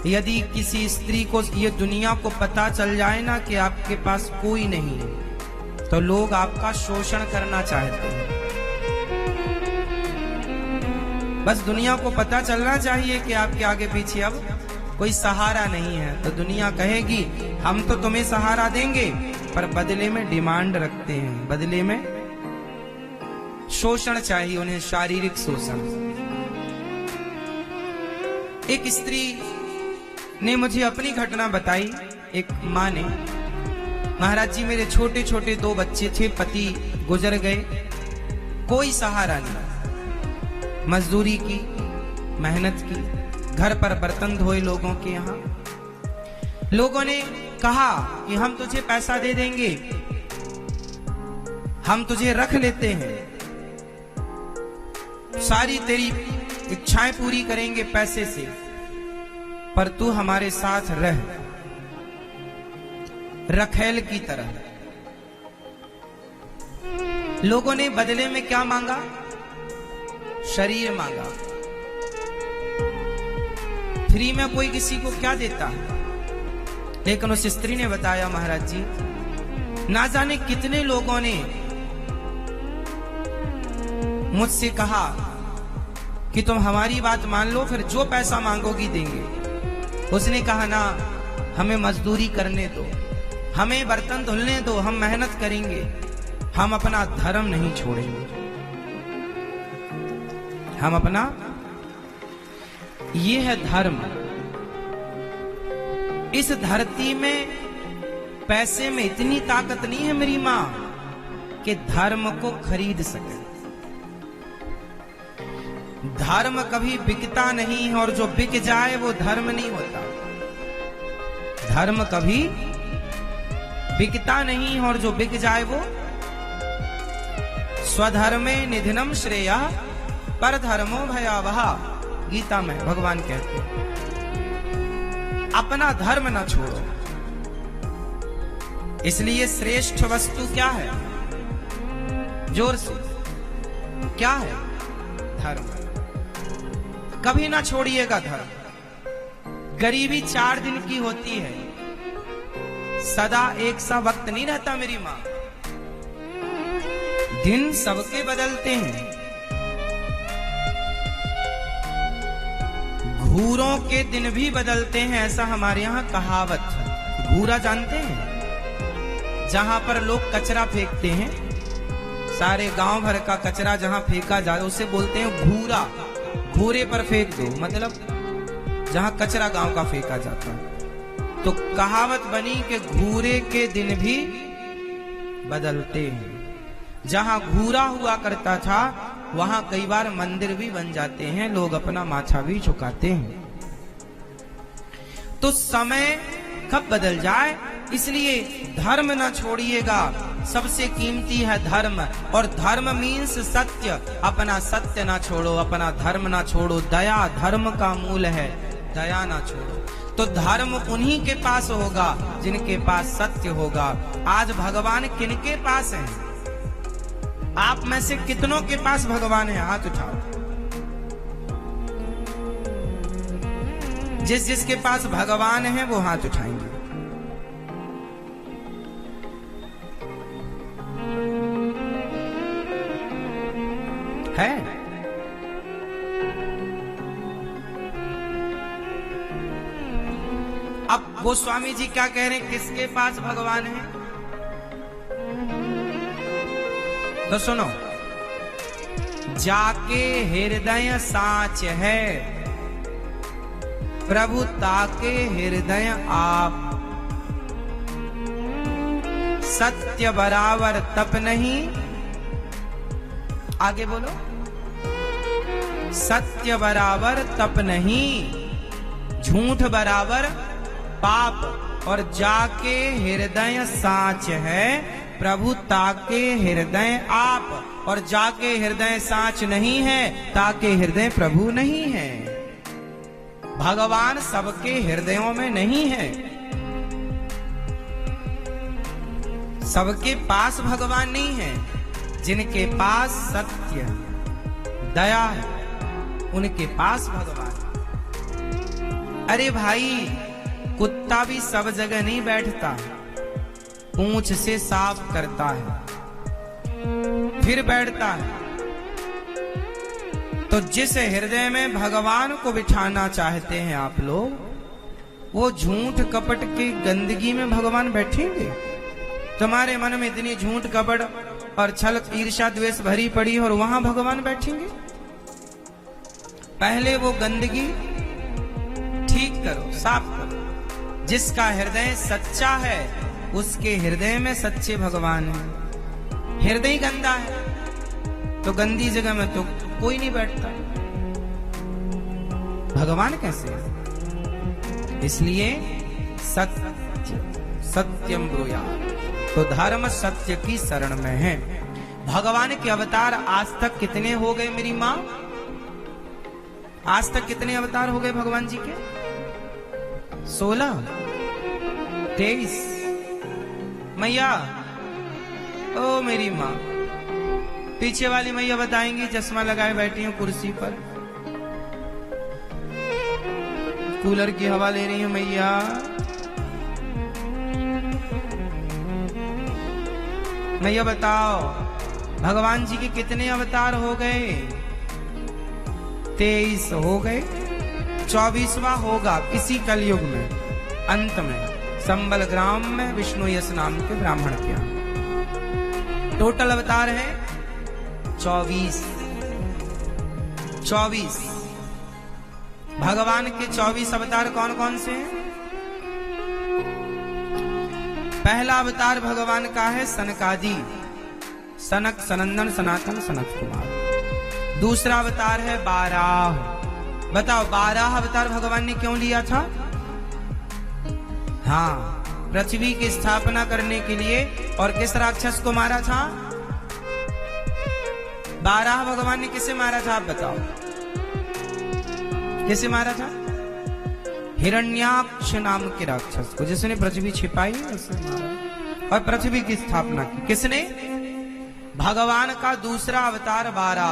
यदि किसी स्त्री को ये दुनिया को पता चल जाए ना कि आपके पास कोई नहीं है, तो लोग आपका शोषण करना चाहते हैं। बस दुनिया को पता चलना चाहिए कि आपके आगे पीछे अब कोई सहारा नहीं है, तो दुनिया कहेगी हम तो तुम्हें सहारा देंगे, पर बदले में डिमांड रखते हैं, बदले में शोषण चाहिए उन्हें, शारीरिक शोषण। एक स्त्री ने मुझे अपनी घटना बताई। एक माँ ने, महाराज जी मेरे छोटे छोटे 2 बच्चे थे, पति गुजर गए, कोई सहारा नहीं, मजदूरी की, मेहनत की, घर पर बर्तन धोए लोगों के यहाँ। लोगों ने कहा कि हम तुझे पैसा दे देंगे, हम तुझे रख लेते हैं, सारी तेरी इच्छाएं पूरी करेंगे पैसे से, पर तू हमारे साथ रह, रखेल की तरह। लोगों ने बदले में क्या मांगा? शरीर मांगा। फ्री में कोई किसी को क्या देता? लेकिन उस स्त्री ने बताया, महाराज जी ना जाने कितने लोगों ने मुझसे कहा कि तुम हमारी बात मान लो, फिर जो पैसा मांगोगी देंगे। उसने कहा ना, हमें मजदूरी करने दो, हमें बर्तन धुलने दो, हम मेहनत करेंगे, हम अपना धर्म नहीं छोड़ेंगे, हम अपना, ये है धर्म। इस धरती में पैसे में इतनी ताकत नहीं है मेरी मां कि धर्म को खरीद सके। धर्म कभी बिकता नहीं है, और जो बिक जाए वो धर्म नहीं होता। धर्म कभी बिकता नहीं है, और जो बिक जाए वो स्वधर्मे निधनम श्रेया पर धर्मो भयावह। गीता में भगवान कहते हैं अपना धर्म ना छोड़ो। इसलिए श्रेष्ठ वस्तु क्या है? जोर से, क्या है? धर्म। कभी ना छोड़िएगा धर्म। गरीबी 4 दिन की होती है, सदा एक सा वक्त नहीं रहता मेरी मां। दिन सबके बदलते हैं। घूरों के दिन भी बदलते हैं, ऐसा हमारे यहाँ कहावत है। घूरा जानते हैं? जहां पर लोग कचरा फेंकते हैं, सारे गांव भर का कचरा जहां फेंका जाए उसे बोलते हैं घूरा। घूरे पर फेंक दो, मतलब जहां कचरा गांव का फेंका जाता है। तो कहावत बनी कि घूरे के दिन भी बदलते हैं। जहां घूरा हुआ करता था वहां कई बार मंदिर भी बन जाते हैं, लोग अपना माथा भी झुकाते हैं। तो समय कब बदल जाए, इसलिए धर्म ना छोड़िएगा। सबसे कीमती है धर्म, और धर्म मीन्स सत्य। अपना सत्य ना छोड़ो, अपना धर्म ना छोड़ो। दया धर्म का मूल है, दया ना छोड़ो। तो धर्म उन्हीं के पास होगा जिनके पास सत्य होगा। आज भगवान किनके पास है? आप में से कितनों के पास भगवान है? हाथ उठाओ। जिस जिसके पास भगवान है वो हाथ उठाएंगे। है? अब गोस्वामी जी क्या कह रहे हैं? किसके पास भगवान है? तो सुनो, जाके हृदय साच है, प्रभु ताके हृदय आप। सत्य बराबर तप नहीं, आगे बोलो, सत्य बराबर तप नहीं, झूठ बराबर पाप। और जाके हृदय साच है, प्रभु ताके हृदय आप। और जाके हृदय साच नहीं है, ताके हृदय प्रभु नहीं है। भगवान सबके हृदयों में नहीं है। सबके पास भगवान नहीं है। जिनके पास सत्य दया है उनके पास भगवान। अरे भाई, कुत्ता भी सब जगह नहीं बैठता, पूंछ से साफ करता है फिर बैठता है। तो जिस हृदय में भगवान को बिठाना चाहते हैं आप लोग, वो झूठ कपट की गंदगी में भगवान बैठेंगे? तुम्हारे मन में इतनी झूठ कपट और छल ईर्ष्या द्वेष भरी पड़ी और वहां भगवान बैठेंगे? पहले वो गंदगी ठीक करो, साफ करो। जिसका हृदय सच्चा है उसके हृदय में सच्चे भगवान है। हृदय गंदा है तो गंदी जगह में तो कोई नहीं बैठता, भगवान कैसे है? इसलिए सत्य सत्यम ब्रूयात्, तो धर्म सत्य की शरण में है। भगवान के अवतार आज तक कितने हो गए मेरी माँ? आज तक कितने अवतार हो गए भगवान जी के? 16, 23। मैया, ओ मेरी माँ, पीछे वाली मैया बताएंगी, चश्मा लगाए बैठी हूँ कुर्सी पर, कूलर की हवा ले रही हूँ मैया। मैया बताओ, भगवान जी के कितने अवतार हो गए? 23 हो गए, 24वां होगा किसी कलयुग में, अंत में, संबल ग्राम में विष्णु यश नाम के ब्राह्मण के यहाँ। टोटल अवतार है 24। भगवान के 24 अवतार कौन कौन से हैं? पहला अवतार भगवान का है सनकादि, सनक, सनंदन, सनातन, सनत कुमार। दूसरा अवतार है बाराह। बताओ, 12 अवतार भगवान ने क्यों लिया था? हाँ, पृथ्वी की स्थापना करने के लिए। और किस राक्षस को मारा था? 12 भगवान ने किसे मारा था? आप बताओ, किसे मारा था? हिरण्याक्ष नाम के राक्षस को, जिसने पृथ्वी छिपाई उसे मारा और पृथ्वी की स्थापना की। किसने? भगवान का दूसरा अवतार 12।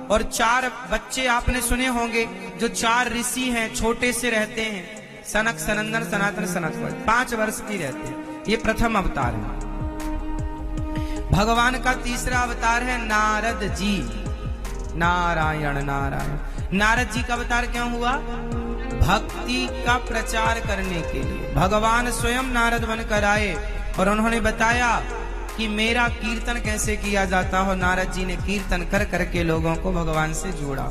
और 4 बच्चे आपने सुने होंगे, जो 4 ऋषि हैं, छोटे से रहते हैं, सनक, सनंदन, सनातन, सनत, 5 वर्ष की रहते हैं। ये प्रथम अवतार है। भगवान का तीसरा अवतार है नारद जी। नारायण नारायण। नारद जी का अवतार क्यों हुआ? भक्ति का प्रचार करने के लिए भगवान स्वयं नारद बनकर आए और उन्होंने बताया कि मेरा कीर्तन कैसे किया जाता हो। नारद जी ने कीर्तन कर करके लोगों को भगवान से जोड़ा।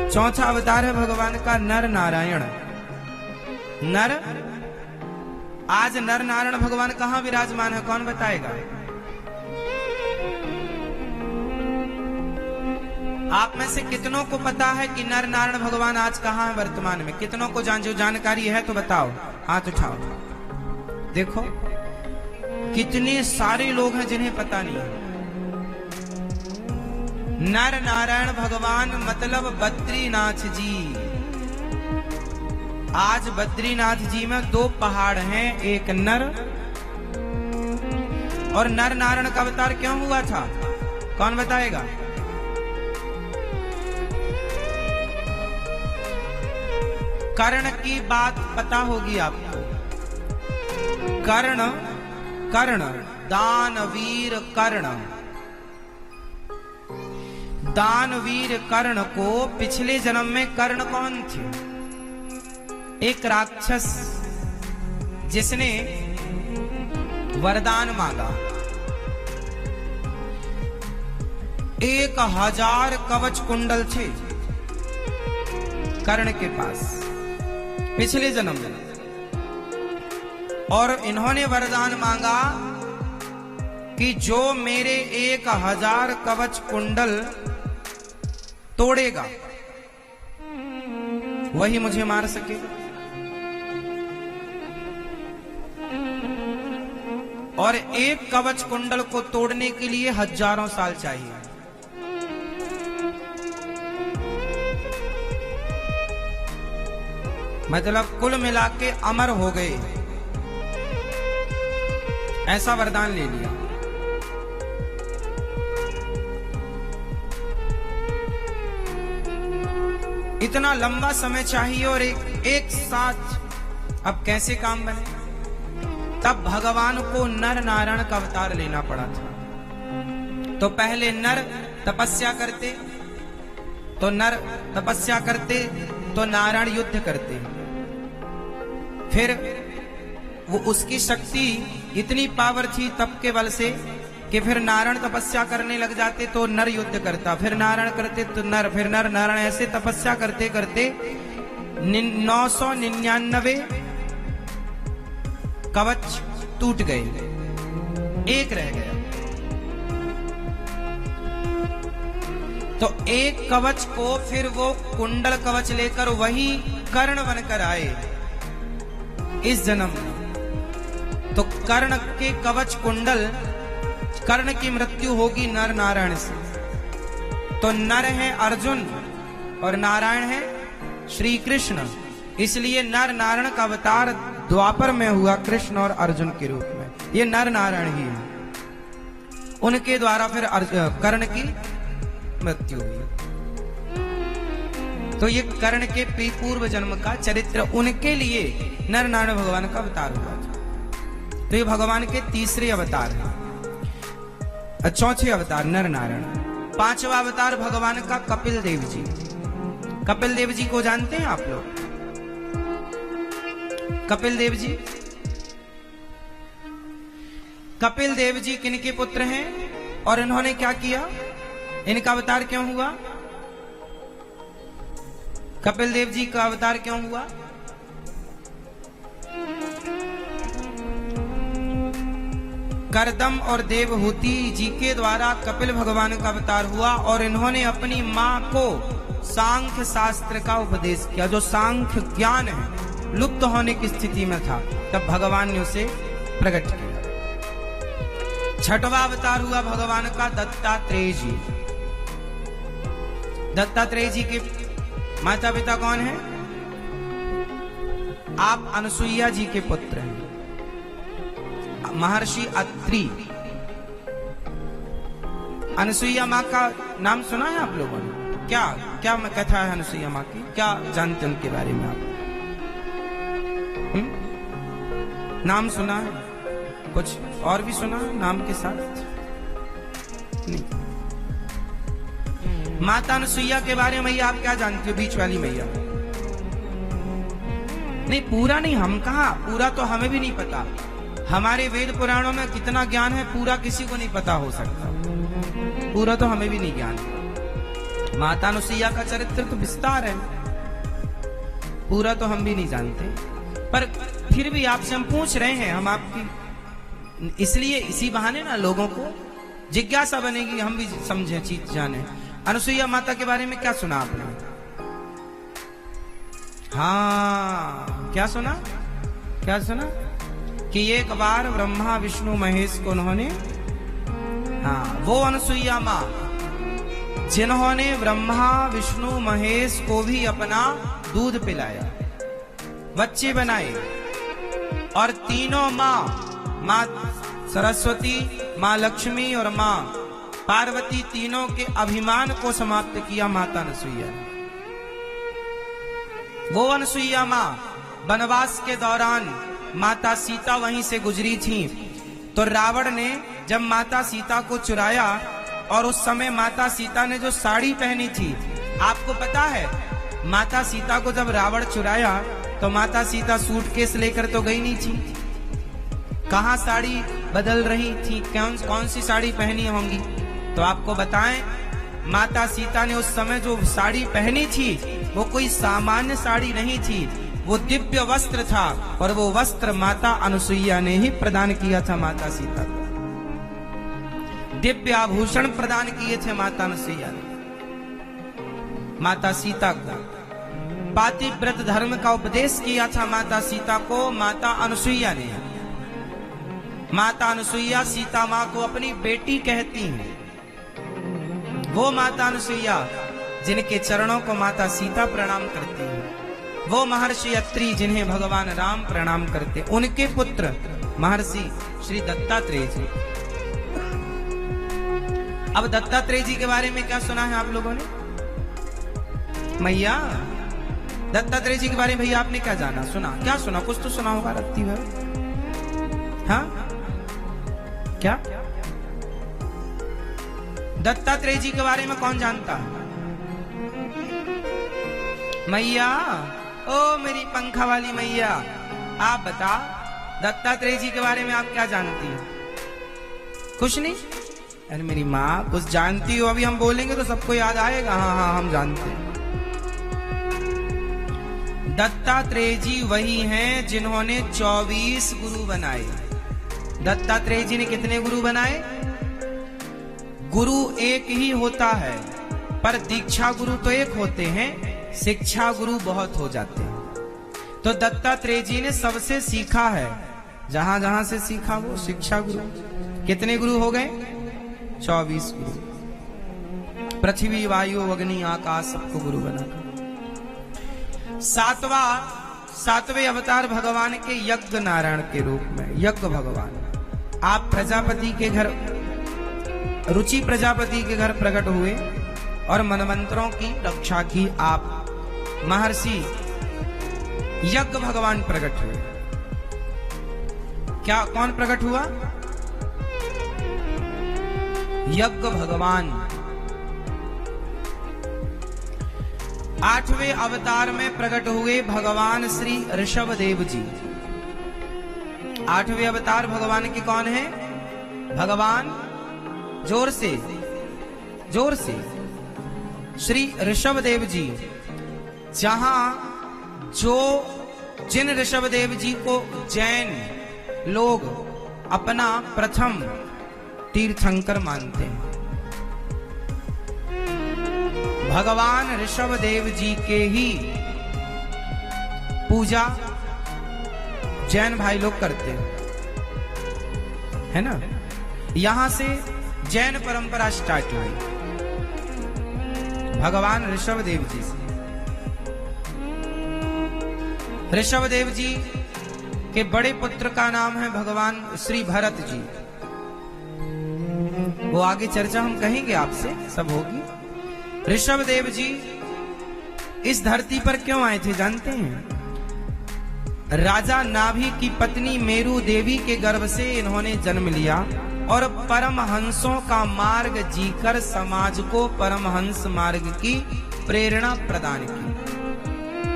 चौथा अवतार है भगवान का नर नारायण। नर, आज नर नारायण भगवान कहां विराजमान है? कौन बताएगा? आप में से कितनों को पता है कि नर नारायण भगवान आज कहां है वर्तमान में? कितनों को जो जानकारी है तो बताओ, हाथ उठाओ। देखो कितने सारे लोग हैं जिन्हें पता नहीं है। नर नारायण भगवान मतलब बद्रीनाथ जी। आज बद्रीनाथ जी में 2 पहाड़ हैं, एक नर और नर नारायण का अवतार क्यों हुआ था? कौन बताएगा? कर्ण की बात पता होगी आपको। कर्ण, दानवीर कर्ण। दानवीर कर्ण को पिछले जन्म में कर्ण कौन थे? एक राक्षस जिसने वरदान मांगा। 1000 कवच कुंडल थे कर्ण के पास पिछले जन्म में, और इन्होंने वरदान मांगा कि जो मेरे 1000 कवच कुंडल तोड़ेगा वही मुझे मार सकेगा। और एक कवच कुंडल को तोड़ने के लिए हजारों साल चाहिए। मतलब कुल मिला के अमर हो गए, ऐसा वरदान ले लिया। इतना लंबा समय चाहिए और एक साथ अब कैसे काम बने? तब भगवान को नर नारायण का अवतार लेना पड़ा था। तो पहले नर तपस्या करते, तो नारायण युद्ध करते। फिर वो उसकी शक्ति इतनी पावर थी तप के बल से कि फिर नारायण तपस्या करने लग जाते तो नर युद्ध करता, फिर नारायण करते तो नर, फिर नर नारायण, ऐसे तपस्या करते करते 999 कवच टूट गए, एक रह गया। तो एक कवच को फिर वो कुंडल कवच लेकर वही कर्ण बनकर आए इस जन्म में। तो कर्ण के कवच कुंडल, कर्ण की मृत्यु होगी नर नारायण से। तो नर है अर्जुन और नारायण है श्री कृष्ण, इसलिए नर नारायण का अवतार द्वापर में हुआ कृष्ण और अर्जुन के रूप में। ये नर नारायण ही है, उनके द्वारा फिर कर्ण की मृत्यु हुई। तो ये कर्ण के पूर्व जन्म का चरित्र, उनके लिए नर नारायण भगवान का अवतार हुआ था। तो ये भगवान के तीसरे अवतार हैं। चौथे अवतार नर नारायण। पांचवा अवतार भगवान का कपिल देव जी। कपिल देव जी को जानते हैं आप लोग? कपिल देव जी, कपिल देव जी किनके पुत्र हैं और इन्होंने क्या किया? इनका अवतार क्यों हुआ? कपिल देव जी का अवतार क्यों हुआ? करदम और देवहूति जी के द्वारा कपिल भगवान का अवतार हुआ और इन्होंने अपनी मां को सांख्य शास्त्र का उपदेश किया। जो सांख्य ज्ञान है लुप्त होने की स्थिति में था, तब भगवान ने उसे प्रकट किया। छठवां अवतार हुआ भगवान का दत्तात्रेय जी। दत्तात्रेय जी के माता पिता कौन है? आप अनुसुईया जी के पुत्र हैं, महर्षि अत्रि। अनुसुईया माँ का नाम सुना है आप लोगों ने? क्या क्या कथा है अनुसुईया माँ की? क्या जानते हैं उनके बारे में आप? नाम सुना है? कुछ और भी सुना है नाम के साथ? नहीं। माता अनुसुईया के बारे में मैया आप क्या जानती हो? बीच वाली मैया। नहीं, पूरा नहीं, हम कहा पूरा, तो हमें भी नहीं पता। हमारे वेद पुराणों में कितना ज्ञान है पूरा किसी को नहीं पता हो सकता, पूरा तो हमें भी नहीं ज्ञान। माता अनुसुईया का चरित्र तो विस्तार है, पूरा तो हम भी नहीं जानते, पर फिर भी आपसे हम पूछ रहे हैं, हम आपकी इसलिए इसी बहाने ना लोगों को जिज्ञासा बनेगी, हम भी समझें, चीज जाने। अनुसुईया माता के बारे में क्या सुना आपने? हाँ, क्या सुना? क्या सुना? कि एक बार ब्रह्मा विष्णु महेश को उन्होंने, हाँ, वो अनुसुईया माँ जिन्होंने ब्रह्मा विष्णु महेश को भी अपना दूध पिलाया, बच्चे बनाए, और तीनों माँ सरस्वती, माँ लक्ष्मी और माँ पार्वती, तीनों के अभिमान को समाप्त किया माता अनुसुईया। वो अनुसुईया माँ वनवास के दौरान माता सीता वहीं से गुजरी थी, तो रावण ने जब माता सीता को चुराया, और उस समय माता सीता ने जो साड़ी पहनी थी, आपको पता है माता सीता को जब रावण चुराया तो माता सीता सूटकेस लेकर तो गई नहीं थी, कहां साड़ी बदल रही थी, कौन सी साड़ी पहनी होंगी? तो आपको बताएं, माता सीता ने उस समय जो साड़ी पहनी थी वो कोई सामान्य साड़ी नहीं थी, वो दिव्य वस्त्र था, और वो वस्त्र माता अनुसुईया ने ही प्रदान किया था माता सीता को। दिव्य आभूषण प्रदान किए थे माता अनुसुईया ने माता सीता को। पातिव्रत धर्म का उपदेश किया था माता सीता को माता अनुसुईया ने। माता अनुसुईया सीता माँ को अपनी बेटी कहती हैं। वो माता अनुसुईया जिनके चरणों को माता सीता प्रणाम करती है, वो महर्षि अत्रि जिन्हें भगवान राम प्रणाम करते, उनके पुत्र महर्षि श्री दत्तात्रेय जी। अब दत्तात्रेय जी के बारे में क्या सुना है आप लोगों ने? मैया दत्तात्रेय जी के बारे में भैया आपने क्या जाना, सुना, क्या सुना, कुछ तो सुना होगा रत्ती भर। हाँ क्या दत्तात्रेय जी के बारे में कौन जानता है? मैया, ओ मेरी पंखा वाली मैया, आप बता दत्तात्रेय जी के बारे में आप क्या जानती हैं? कुछ नहीं? अरे मेरी माँ कुछ जानती हो, अभी हम बोलेंगे तो सबको याद आएगा। हाँ हाँ हम जानते हैं। दत्तात्रेय जी वही हैं जिन्होंने 24 गुरु बनाए। दत्तात्रेय जी ने कितने गुरु बनाए? गुरु एक ही होता है, पर दीक्षा गुरु तो एक होते हैं, शिक्षा गुरु बहुत हो जाते हैं। तो दत्तात्रेय जी ने सबसे सीखा है, जहां जहां से सीखा वो शिक्षा गुरु। कितने गुरु हो गए? 24 गुरु। पृथ्वी वायु अग्नि आकाश सबको गुरु बनाकर। सातवें अवतार भगवान के यज्ञ नारायण के रूप में, यज्ञ भगवान। आप प्रजापति के घर, रुचि प्रजापति के घर प्रकट हुए और मनवंतरों की रक्षा की। आप महर्षि यज्ञ भगवान प्रकट हुए। क्या, कौन प्रकट हुआ? यज्ञ भगवान। 8वें अवतार में प्रकट हुए भगवान श्री ऋषभदेव जी। 8वें अवतार भगवान के कौन है? भगवान, जोर से जोर से, श्री ऋषभदेव जी। जहां जिन ऋषभदेव जी को जैन लोग अपना प्रथम तीर्थंकर मानते हैं, भगवान ऋषभदेव जी के ही पूजा जैन भाई लोग करते हैं, है ना। यहां से जैन परंपरा स्टार्ट हुई भगवान ऋषभदेव जी से। ऋषभदेव जी के बड़े पुत्र का नाम है भगवान श्री भरत जी। वो आगे चर्चा हम कहेंगे आपसे, सब होगी। ऋषभदेव जी इस धरती पर क्यों आए थे जानते हैं? राजा नाभि की पत्नी मेरु देवी के गर्भ से इन्होंने जन्म लिया और परमहंसों का मार्ग जीकर समाज को परमहंस मार्ग की प्रेरणा प्रदान की।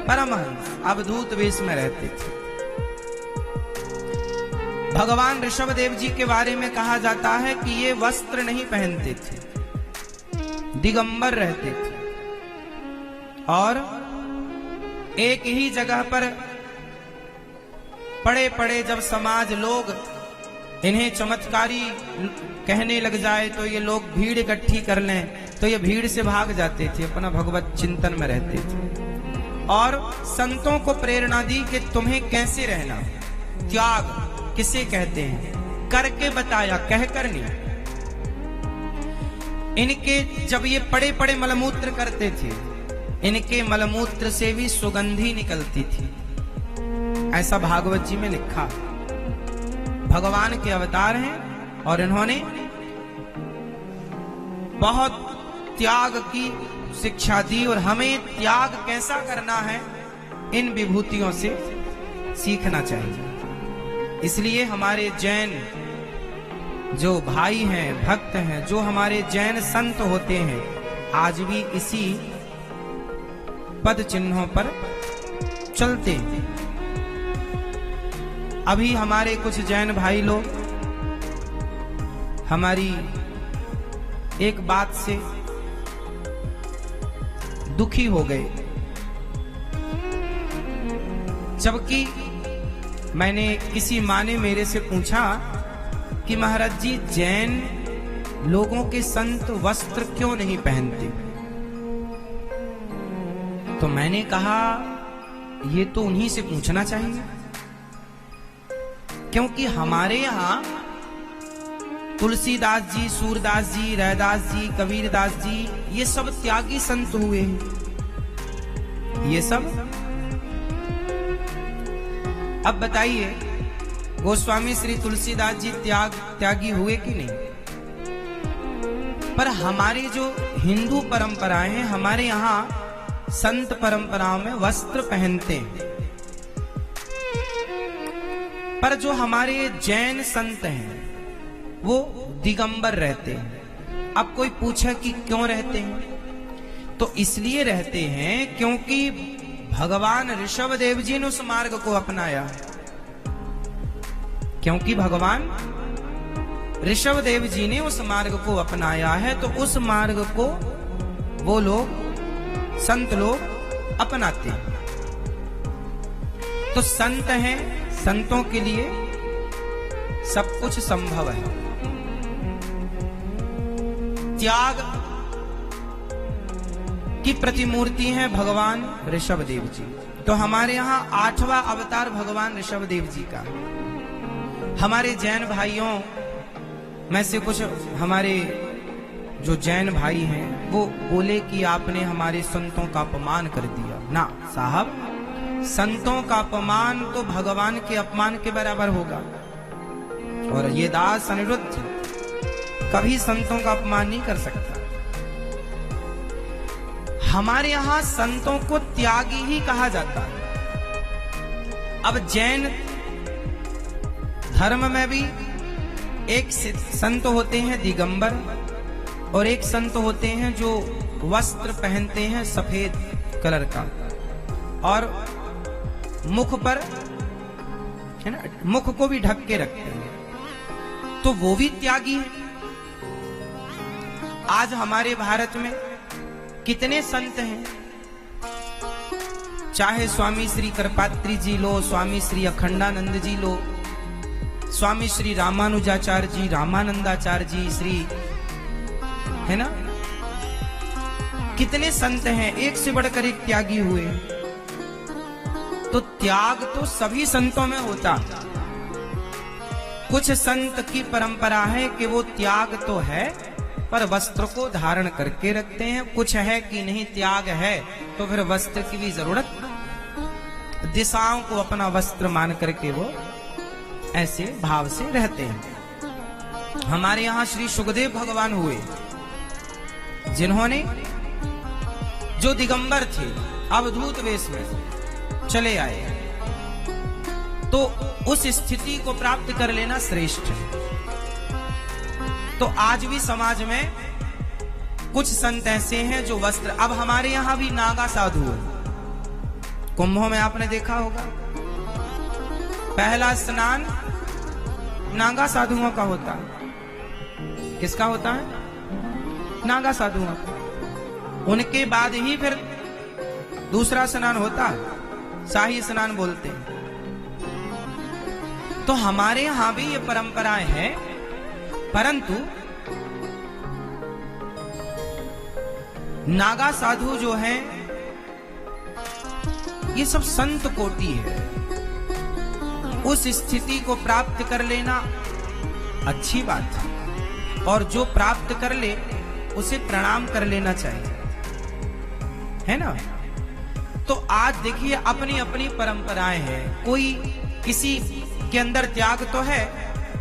परमहंस अवधूत वेश में रहते थे। भगवान ऋषभदेव जी के बारे में कहा जाता है कि ये वस्त्र नहीं पहनते थे, दिगंबर रहते थे और एक ही जगह पर पड़े पड़े जब समाज लोग इन्हें चमत्कारी कहने लग जाए तो ये लोग भीड़ इकट्ठी कर लें तो ये भीड़ से भाग जाते थे, अपना भगवत चिंतन में रहते थे और संतों को प्रेरणा दी कि तुम्हें कैसे रहना। त्याग किसे कहते हैं? करके बताया, कहकर नहीं। इनके जब ये पड़े पड़े मलमूत्र करते थे, इनके मलमूत्र से भी सुगंधी निकलती थी, ऐसा भागवत जी में लिखा। भगवान के अवतार हैं और इन्होंने बहुत त्याग की शिक्षा दी और हमें त्याग कैसा करना है इन विभूतियों से सीखना चाहिए। इसलिए हमारे जैन जो भाई हैं, भक्त हैं, जो हमारे जैन संत होते हैं, आज भी इसी पद चिन्हों पर चलते हैं। अभी हमारे कुछ जैन भाई लोग हमारी एक बात से दुखी हो गए, जबकि मैंने किसी माँ ने मेरे से पूछा कि महाराज जी जैन लोगों के संत वस्त्र क्यों नहीं पहनते? तो मैंने कहा ये तो उन्हीं से पूछना चाहिए, क्योंकि हमारे यहाँ तुलसीदास जी, सूरदास जी, रैदास जी, कबीरदास जी, ये सब त्यागी संत हुए हैं। ये सब अब बताइए, गोस्वामी श्री तुलसीदास जी त्यागी हुए कि नहीं? पर हमारी जो हिंदू परंपराएं हैं, हमारे यहाँ संत परंपराओं में वस्त्र पहनते हैं, पर जो हमारे जैन संत हैं वो दिगंबर रहते हैं। अब कोई पूछे कि क्यों रहते हैं, तो इसलिए रहते हैं क्योंकि भगवान ऋषभ देव जी ने उस मार्ग को अपनाया। क्योंकि भगवान ऋषभ देव जी ने उस मार्ग को अपनाया है, तो उस मार्ग को वो लोग संत लोग अपनाते हैं। तो संत हैं, संतों के लिए सब कुछ संभव है। त्याग की प्रतिमूर्ति है भगवान ऋषभ देव जी। तो हमारे यहाँ 8वां अवतार भगवान ऋषभ देव जी का। हमारे जैन भाइयों में से कुछ हमारे जो जैन भाई हैं वो बोले कि आपने हमारे संतों का अपमान कर दिया। ना साहब, संतों का अपमान तो भगवान के अपमान के बराबर होगा। और ये दास अनिरुद्ध कभी संतों का अपमान नहीं कर सकता। हमारे यहां संतों को त्यागी ही कहा जाता है। अब जैन धर्म में भी एक संत होते हैं दिगंबर, और एक संत होते हैं जो वस्त्र पहनते हैं सफेद कलर का, और मुख पर है ना, मुख को भी ढक के रखते हैं, तो वो भी त्यागी है। आज हमारे भारत में कितने संत हैं, चाहे स्वामी श्री करपात्री जी लो, स्वामी श्री अखंडानंद जी लो, स्वामी श्री रामानुजाचार्य जी, रामानंदाचार्य जी, श्री है ना, कितने संत हैं, एक से बढ़कर एक त्यागी हुए। तो त्याग तो सभी संतों में होता। कुछ संत की परंपरा है कि वो त्याग तो है पर वस्त्र को धारण करके रखते हैं, कुछ है कि नहीं त्याग है तो फिर वस्त्र की भी जरूरत, दिशाओं को अपना वस्त्र मान करके वो ऐसे भाव से रहते हैं। हमारे यहां श्री सुखदेव भगवान हुए, जिन्होंने जो दिगंबर थे अवधूत वेश में चले आए, तो उस स्थिति को प्राप्त कर लेना श्रेष्ठ है। तो आज भी समाज में कुछ संत ऐसे हैं जो वस्त्र, अब हमारे यहां भी नागा साधु है, कुंभों में आपने देखा होगा पहला स्नान नागा साधुओं का होता है। किसका होता है? नागा साधुओं का। उनके बाद ही फिर दूसरा स्नान होता है, शाही स्नान बोलते हैं। तो हमारे यहां भी ये परंपराएं हैं, परंतु नागा साधु जो हैं ये सब संत कोटि है। उस स्थिति को प्राप्त कर लेना अच्छी बात है, और जो प्राप्त कर ले उसे प्रणाम कर लेना चाहिए, है ना। तो आज देखिए अपनी अपनी परंपराएं हैं। कोई किसी के अंदर त्याग तो है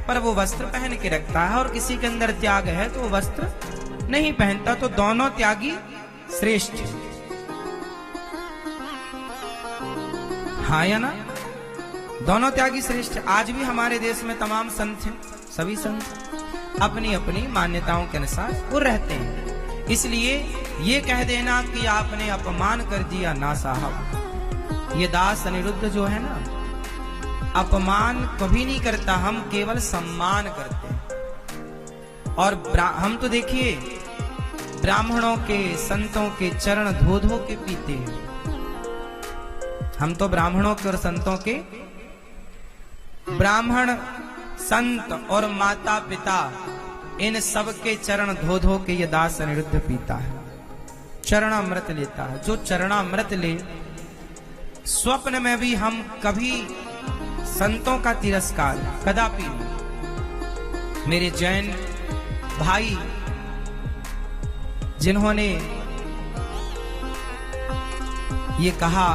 पर वो वस्त्र पहन के रखता है, और किसी के अंदर त्याग है तो वो वस्त्र नहीं पहनता। तो दोनों त्यागी श्रेष्ठ है, हाँ या ना? दोनों त्यागी श्रेष्ठ। आज भी हमारे देश में तमाम संत हैं, सभी संत अपनी अपनी मान्यताओं के अनुसार वो रहते हैं। इसलिए ये कह देना कि आपने अपमान कर दिया, ना साहब। ये दास अनिरुद्ध जो है ना, अपमान कभी नहीं करता, हम केवल सम्मान करते हैं। और हम तो देखिए ब्राह्मणों के, संतों के चरण धो धो के पीते हैं। हम तो ब्राह्मणों के और संतों के, ब्राह्मण, संत और माता पिता, इन सब के चरण धो धो के ये दास अनिरुद्ध पीता है, चरणामृत लेता है। जो चरणामृत ले, स्वप्न में भी हम कभी संतों का तिरस्कार कदापि नहीं। मेरे जैन भाई जिन्होंने ये कहा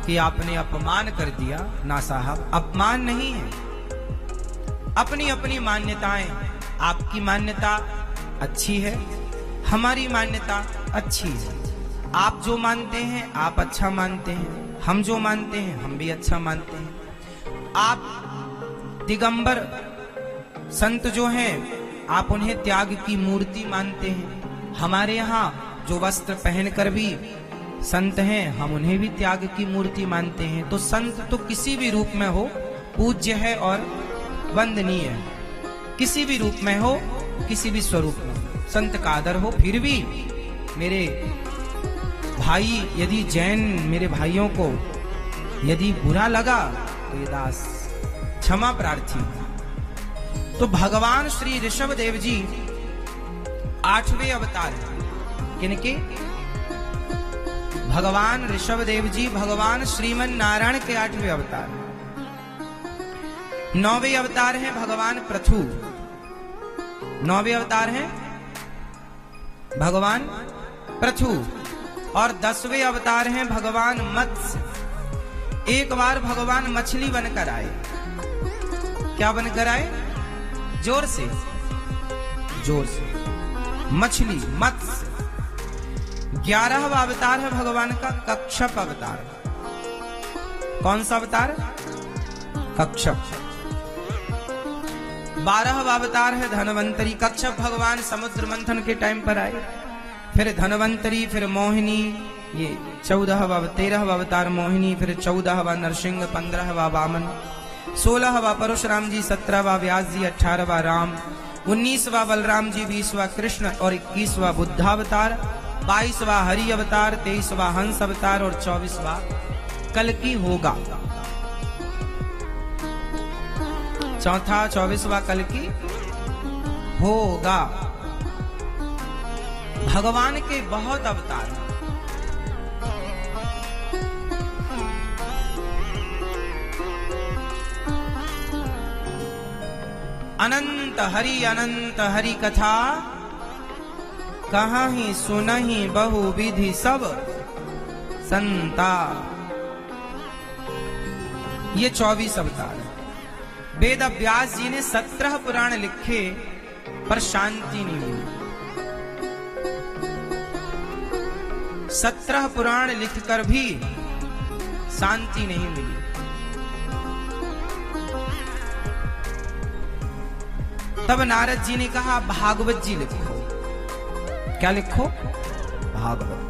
कि आपने अपमान कर दिया, ना साहब, अपमान नहीं है। अपनी अपनी मान्यताएं, आपकी मान्यता अच्छी है, हमारी मान्यता अच्छी है। आप जो मानते हैं आप अच्छा मानते हैं, हम जो मानते हैं हम भी अच्छा मानते हैं। आप दिगंबर संत जो हैं आप उन्हें त्याग की मूर्ति मानते हैं। हमारे यहाँ जो वस्त्र पहनकर भी संत हैं हम उन्हें भी त्याग की मूर्ति मानते हैं। तो संत तो किसी भी रूप में हो पूज्य है और वंदनीय है, किसी भी रूप में हो, किसी भी स्वरूप में संत का आदर हो। फिर भी मेरे भाई, यदि जैन मेरे भाइयों को यदि बुरा लगा तो ये दास क्षमा प्रार्थी। तो भगवान श्री ऋषभ देव जी 8वें अवतार हैं। किनके? भगवान ऋषभ देव जी भगवान श्रीमन नारायण के 8वें अवतार हैं। 9वें अवतार हैं भगवान पृथु। 9वें अवतार हैं भगवान पृथु। और 10वें अवतार हैं भगवान मत्स्य। एक बार भगवान मछली बनकर आए। क्या बनकर आए? जोर से, जोर से। मछली, मत्स्य। 11वां अवतार है भगवान का कच्छप अवतार। कौन सा अवतार? कच्छप। 12वां अवतार है धनवंतरी। कच्छप भगवान समुद्र मंथन के टाइम पर आए, फिर धनवंतरी, फिर मोहिनी, ये 14वां 13वां अवतार मोहिनी, फिर 14वां नरसिंह, 15वां वामन, 16वां परशुराम जी, 17वां व्यास जी, 18वां राम, 19वां बलराम जी, 20वां कृष्ण और 21वां बुद्धावतार, 22वां हरि अवतार, 23वां हंस अवतार और 24वां कल्कि होगा। चौथा 24वां कल्कि होगा। भगवान के बहुत अवतार हैं। अनंत हरि कथा, कहाँ ही सुनहि बहु विधि सब संता। ये 24 अवतार हैं। वेद व्यास जी ने 17 पुराण लिखे पर शांति नहीं मिली। 17 पुराण लिखकर भी शांति नहीं मिली। तब नारद जी ने कहा भागवत जी लिखो। क्या लिखो? भागवत।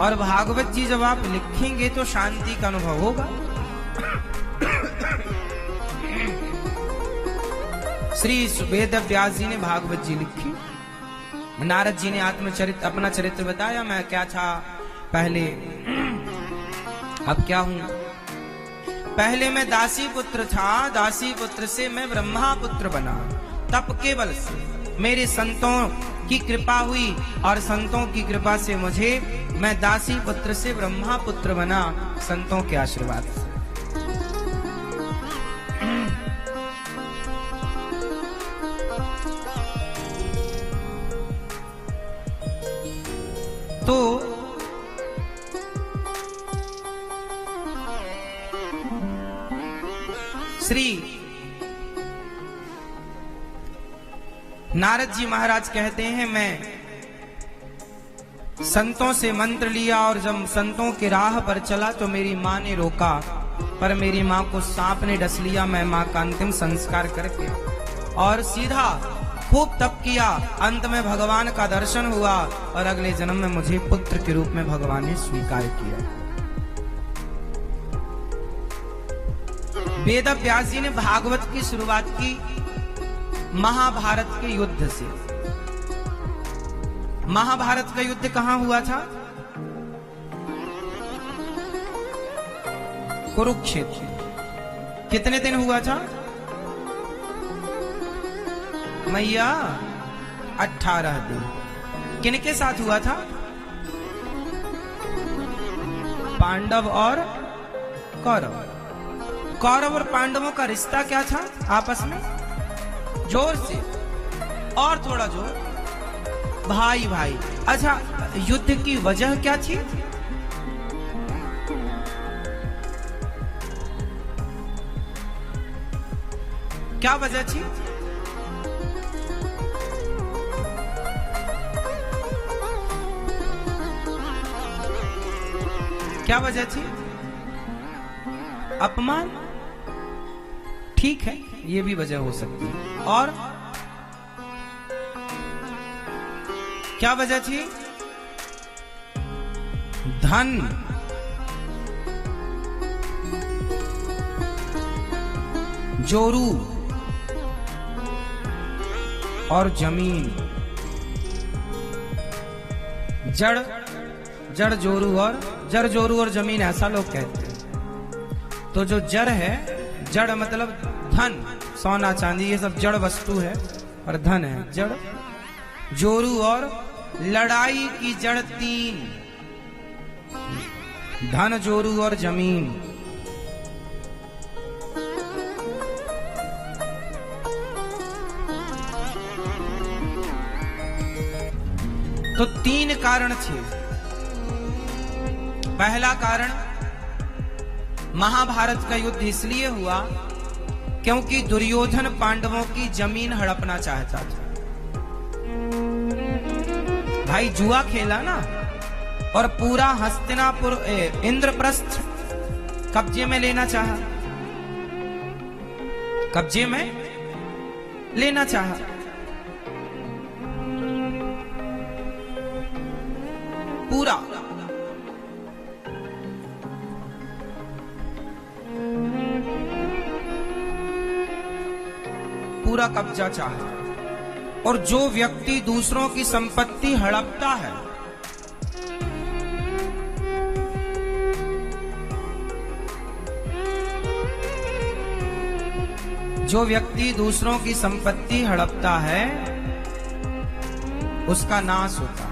और भागवत जी जब आप लिखेंगे तो शांति का अनुभव होगा। श्री वेद व्यास जी ने भागवत जी लिखी। नारद जी ने आत्मचरित्र, अपना चरित्र बताया, मैं क्या था पहले, अब क्या हूं। पहले मैं दासी पुत्र था, दासी पुत्र से मैं ब्रह्मा पुत्र बना। तप के बल से मेरे संतों की कृपा हुई और संतों की कृपा से मुझे, मैं दासी पुत्र से ब्रह्मा पुत्र बना संतों के आशीर्वाद से। तो श्री नारद जी महाराज कहते हैं, मैं संतों से मंत्र लिया और जब संतों के राह पर चला तो मेरी माँ ने रोका, पर मेरी माँ को सांप ने डस लिया। मैं माँ का अंतिम संस्कार करके और सीधा खूब तप किया। अंत में भगवान का दर्शन हुआ और अगले जन्म में मुझे पुत्र के रूप में भगवान ने स्वीकार किया। वेद व्यास जी ने भागवत की शुरुआत की महाभारत के युद्ध से। महाभारत का युद्ध कहां हुआ था? कुरुक्षेत्र। कितने दिन हुआ था? मैया 18 दिन। किनके साथ हुआ था? पांडव और कौरव। कौरव और पांडवों का रिश्ता क्या था आपस में? जोर से और थोड़ा जोर। भाई भाई। अच्छा, युद्ध की वजह क्या थी? क्या वजह थी? क्या वजह थी? अपमान। ठीक है, ये भी वजह हो सकती है। और क्या वजह थी? धन। जोरू और जमीन। जड़, जड़ जोरू और जड़ जोरू और जमीन, ऐसा लोग कहते हैं। तो जो जड़ है, जड़ मतलब धन, सोना चांदी ये सब जड़ वस्तु है, और धन है जड़। जोरू और लड़ाई की जड़ 3, धन, जोरू और जमीन। तो 3 कारण थे। पहला कारण, महाभारत का युद्ध इसलिए हुआ क्योंकि दुर्योधन पांडवों की जमीन हड़पना चाहता था। भाई जुआ खेला ना, और पूरा हस्तिनापुर इंद्रप्रस्थ कब्जे में लेना चाहा, कब्जे में लेना चाहा। पूरा पूरा कब्जा चाहता। और जो व्यक्ति दूसरों की संपत्ति हड़पता है, जो व्यक्ति दूसरों की संपत्ति हड़पता है, उसका नाश होता है।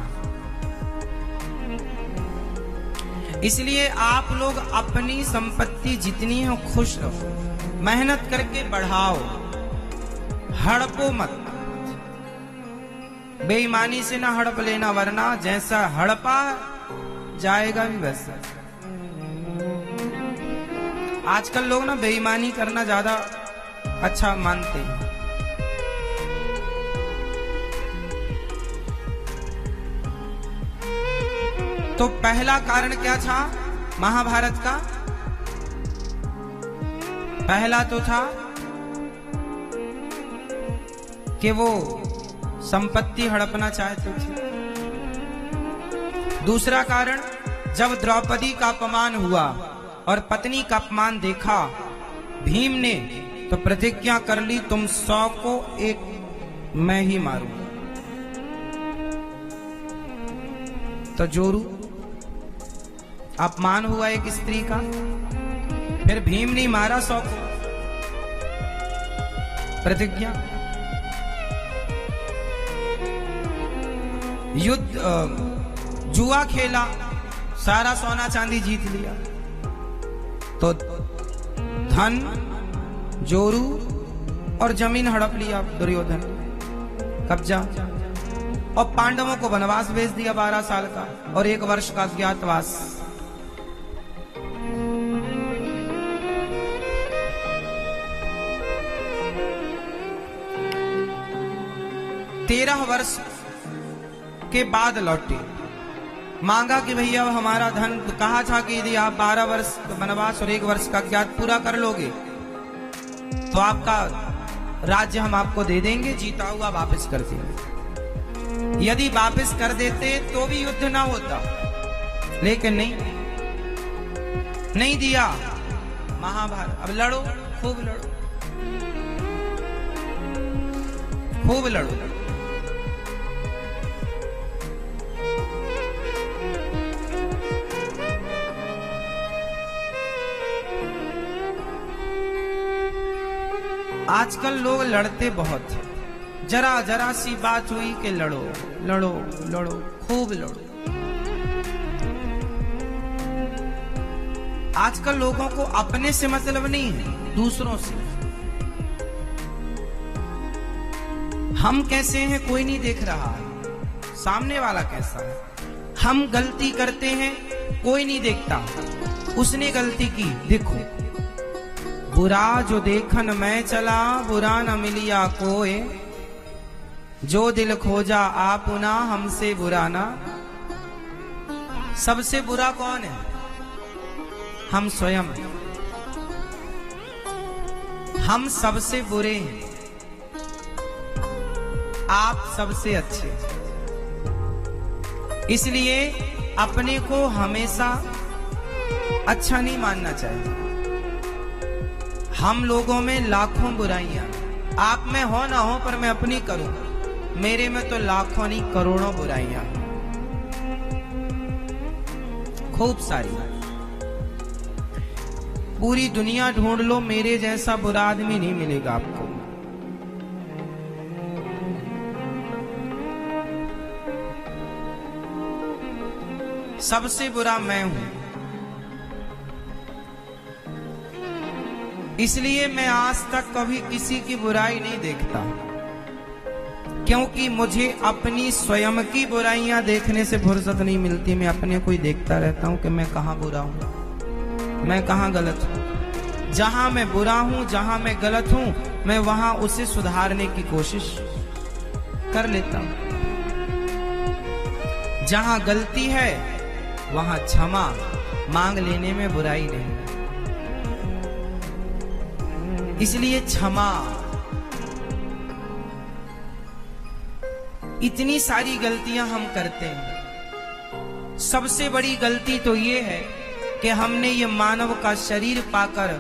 इसलिए आप लोग अपनी संपत्ति जितनी हो खुश रहो, मेहनत करके बढ़ाओ, हड़पो मत। बेईमानी से ना हड़प लेना, वरना जैसा हड़पा जाएगा भी वैसा। आजकल लोग ना बेईमानी करना ज्यादा अच्छा मानते हैं। तो पहला कारण क्या था महाभारत का? पहला तो था कि वो संपत्ति हड़पना चाहते थे। दूसरा कारण, जब द्रौपदी का अपमान हुआ और पत्नी का अपमान देखा भीम ने, तो प्रतिज्ञा कर ली, तुम 100 को एक मैं ही मारूंगा। तो जोरू, अपमान हुआ एक स्त्री का, फिर भीम ने मारा 100 को, प्रतिज्ञा। युद्ध, जुआ खेला, सारा सोना चांदी जीत लिया, तो धन, जोरू और जमीन हड़प लिया दुर्योधन, कब्जा। और पांडवों को वनवास भेज दिया 12 साल का और 1 वर्ष का अज्ञातवास। तेरह वर्ष के बाद लौटे, मांगा कि भैया हमारा धन, कहा था कि यदि आप 12 वर्ष वनवास और 1 वर्ष का अज्ञात पूरा कर लोगे तो आपका राज्य हम आपको दे देंगे, जीता हुआ वापस कर देंगे। यदि वापस कर देते तो भी युद्ध ना होता, लेकिन नहीं दिया। महाभारत, अब लड़ो, खूब लड़ो, खूब लड़ो। आजकल लोग लड़ते बहुत, जरा जरा सी बात हुई कि लड़ो लड़ो लड़ो, खूब लड़ो। आजकल लोगों को अपने से मतलब नहीं है, दूसरों से। हम कैसे हैं कोई नहीं देख रहा है, सामने वाला कैसा है। हम गलती करते हैं कोई नहीं देखता, उसने गलती की देखो। बुरा जो देखन मैं चला, बुरा न मिलिया कोई, जो दिल खोजा आपुना हमसे बुरा ना। सबसे बुरा कौन है? हम स्वयं, हम सबसे बुरे हैं, आप सबसे अच्छे। इसलिए अपने को हमेशा अच्छा नहीं मानना चाहिए। हम लोगों में लाखों बुराइयां, आप में हो ना हो, पर मैं अपनी करूं, मेरे में तो लाखों नहीं करोड़ों बुराइयां, खूब सारी। पूरी दुनिया ढूंढ लो, मेरे जैसा बुरा आदमी नहीं मिलेगा आपको। सबसे बुरा मैं हूं। इसलिए मैं आज तक कभी किसी की बुराई नहीं देखता, क्योंकि मुझे अपनी स्वयं की बुराइयां देखने से फुर्सत नहीं मिलती। मैं अपने को ही देखता रहता हूं कि मैं कहां बुरा हूं, मैं कहां गलत हूं। जहां मैं बुरा हूं, जहां मैं गलत हूं, मैं वहां उसे सुधारने की कोशिश कर लेता हूं। जहां गलती है वहां क्षमा मांग लेने में बुराई नहीं। इसलिए क्षमा। इतनी सारी गलतियां हम करते हैं। सबसे बड़ी गलती तो ये है कि हमने ये मानव का शरीर पाकर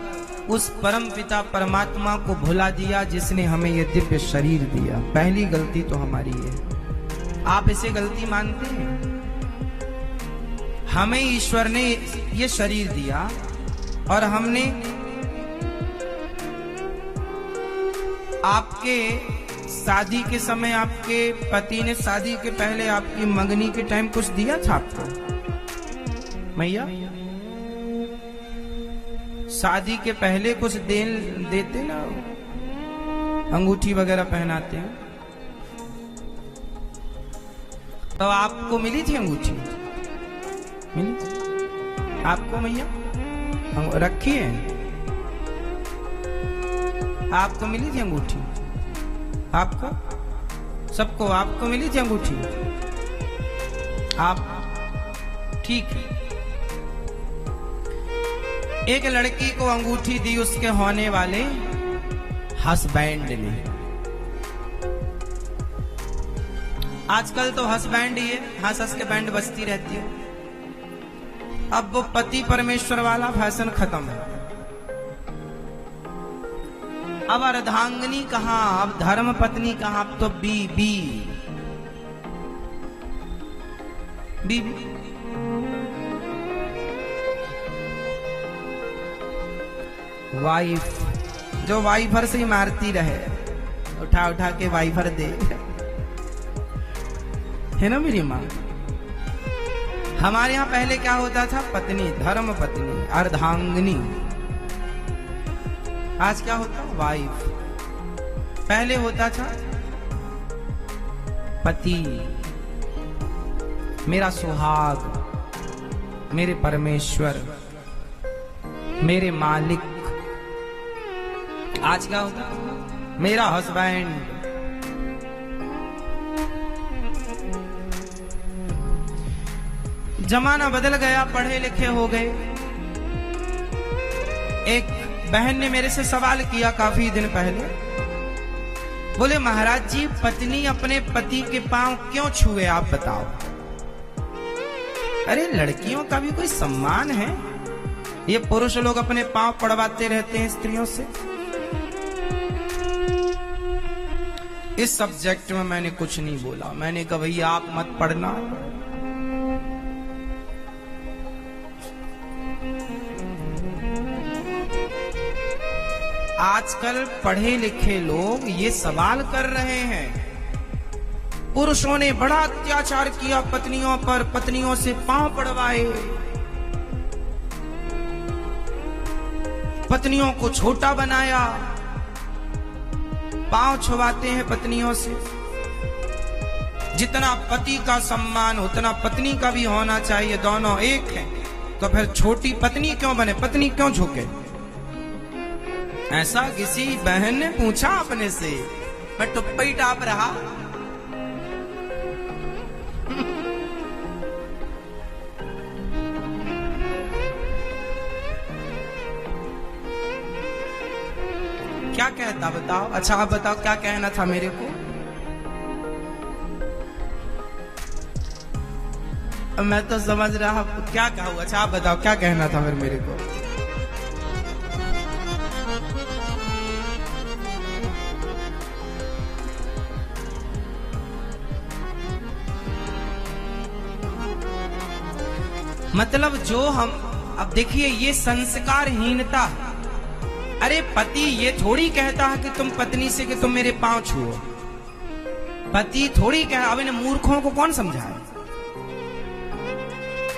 उस परम पिता परमात्मा को भुला दिया, जिसने हमें ये दिव्य शरीर दिया। पहली गलती तो हमारी है। आप इसे गलती मानते हैं? हमें ईश्वर ने ये शरीर दिया और हमने आपके शादी के समय, आपके पति ने शादी के पहले आपकी मंगनी के टाइम कुछ दिया था आपको? मैया शादी के पहले कुछ देते ना, अंगूठी वगैरह पहनाते हैं, तो आपको मिली थी अंगूठी? मिली थी आपको मैया? रखी है आपको? मिली थी अंगूठी आपको? सबको आपको मिली थी अंगूठी? आप ठीक है। एक लड़की को अंगूठी दी उसके होने वाले हस्बैंड ने। आजकल तो हस्बैंड ही है, हंस हंस के बैंड बजती रहती है। अब वो पति परमेश्वर वाला फैशन खत्म है। अब अर्धांगिनी कहां, अब धर्म पत्नी कहां, अब तो बीबी बीबी। वाइफ, जो वाइफर से ही मारती रहे, उठा उठा के वाइफर दे, है ना मेरी माँ? हमारे यहां पहले क्या होता था? पत्नी, धर्म पत्नी, अर्धांगिनी। आज क्या होता? वाइफ। पहले होता था पति, मेरा सुहाग, मेरे परमेश्वर, मेरे मालिक। आज क्या होता? मेरा हस्बैंड। जमाना बदल गया, पढ़े लिखे हो गए। एक बहन ने मेरे से सवाल किया काफी दिन पहले, बोले महाराज जी, पत्नी अपने पति के पांव क्यों छुए, आप बताओ। अरे लड़कियों का भी कोई सम्मान है? ये पुरुष लोग अपने पांव पड़वाते रहते हैं स्त्रियों से। इस सब्जेक्ट में मैंने कुछ नहीं बोला। मैंने कहा भैया आप मत पढ़ना। आजकल पढ़े लिखे लोग ये सवाल कर रहे हैं, पुरुषों ने बड़ा अत्याचार किया पत्नियों पर, पत्नियों से पांव पड़वाए, पत्नियों को छोटा बनाया, पांव छुवाते हैं पत्नियों से। जितना पति का सम्मान उतना पत्नी का भी होना चाहिए, दोनों एक हैं। तो फिर छोटी पत्नी क्यों बने, पत्नी क्यों झुके? ऐसा किसी बहन ने पूछा अपने से, मैं टुप्पा ही टाप रहा। क्या कहता बताओ? अच्छा आप बताओ क्या कहना था मेरे को? मैं तो समझ रहा क्या कहूँ। अच्छा आप बताओ क्या कहना था फिर मेरे को? मतलब जो हम अब देखिए ये संस्कारहीनता। अरे पति ये थोड़ी कहता है कि तुम पत्नी से कि तुम मेरे पांव छुओ। पति थोड़ी कह, अब इन मूर्खों को कौन समझाए?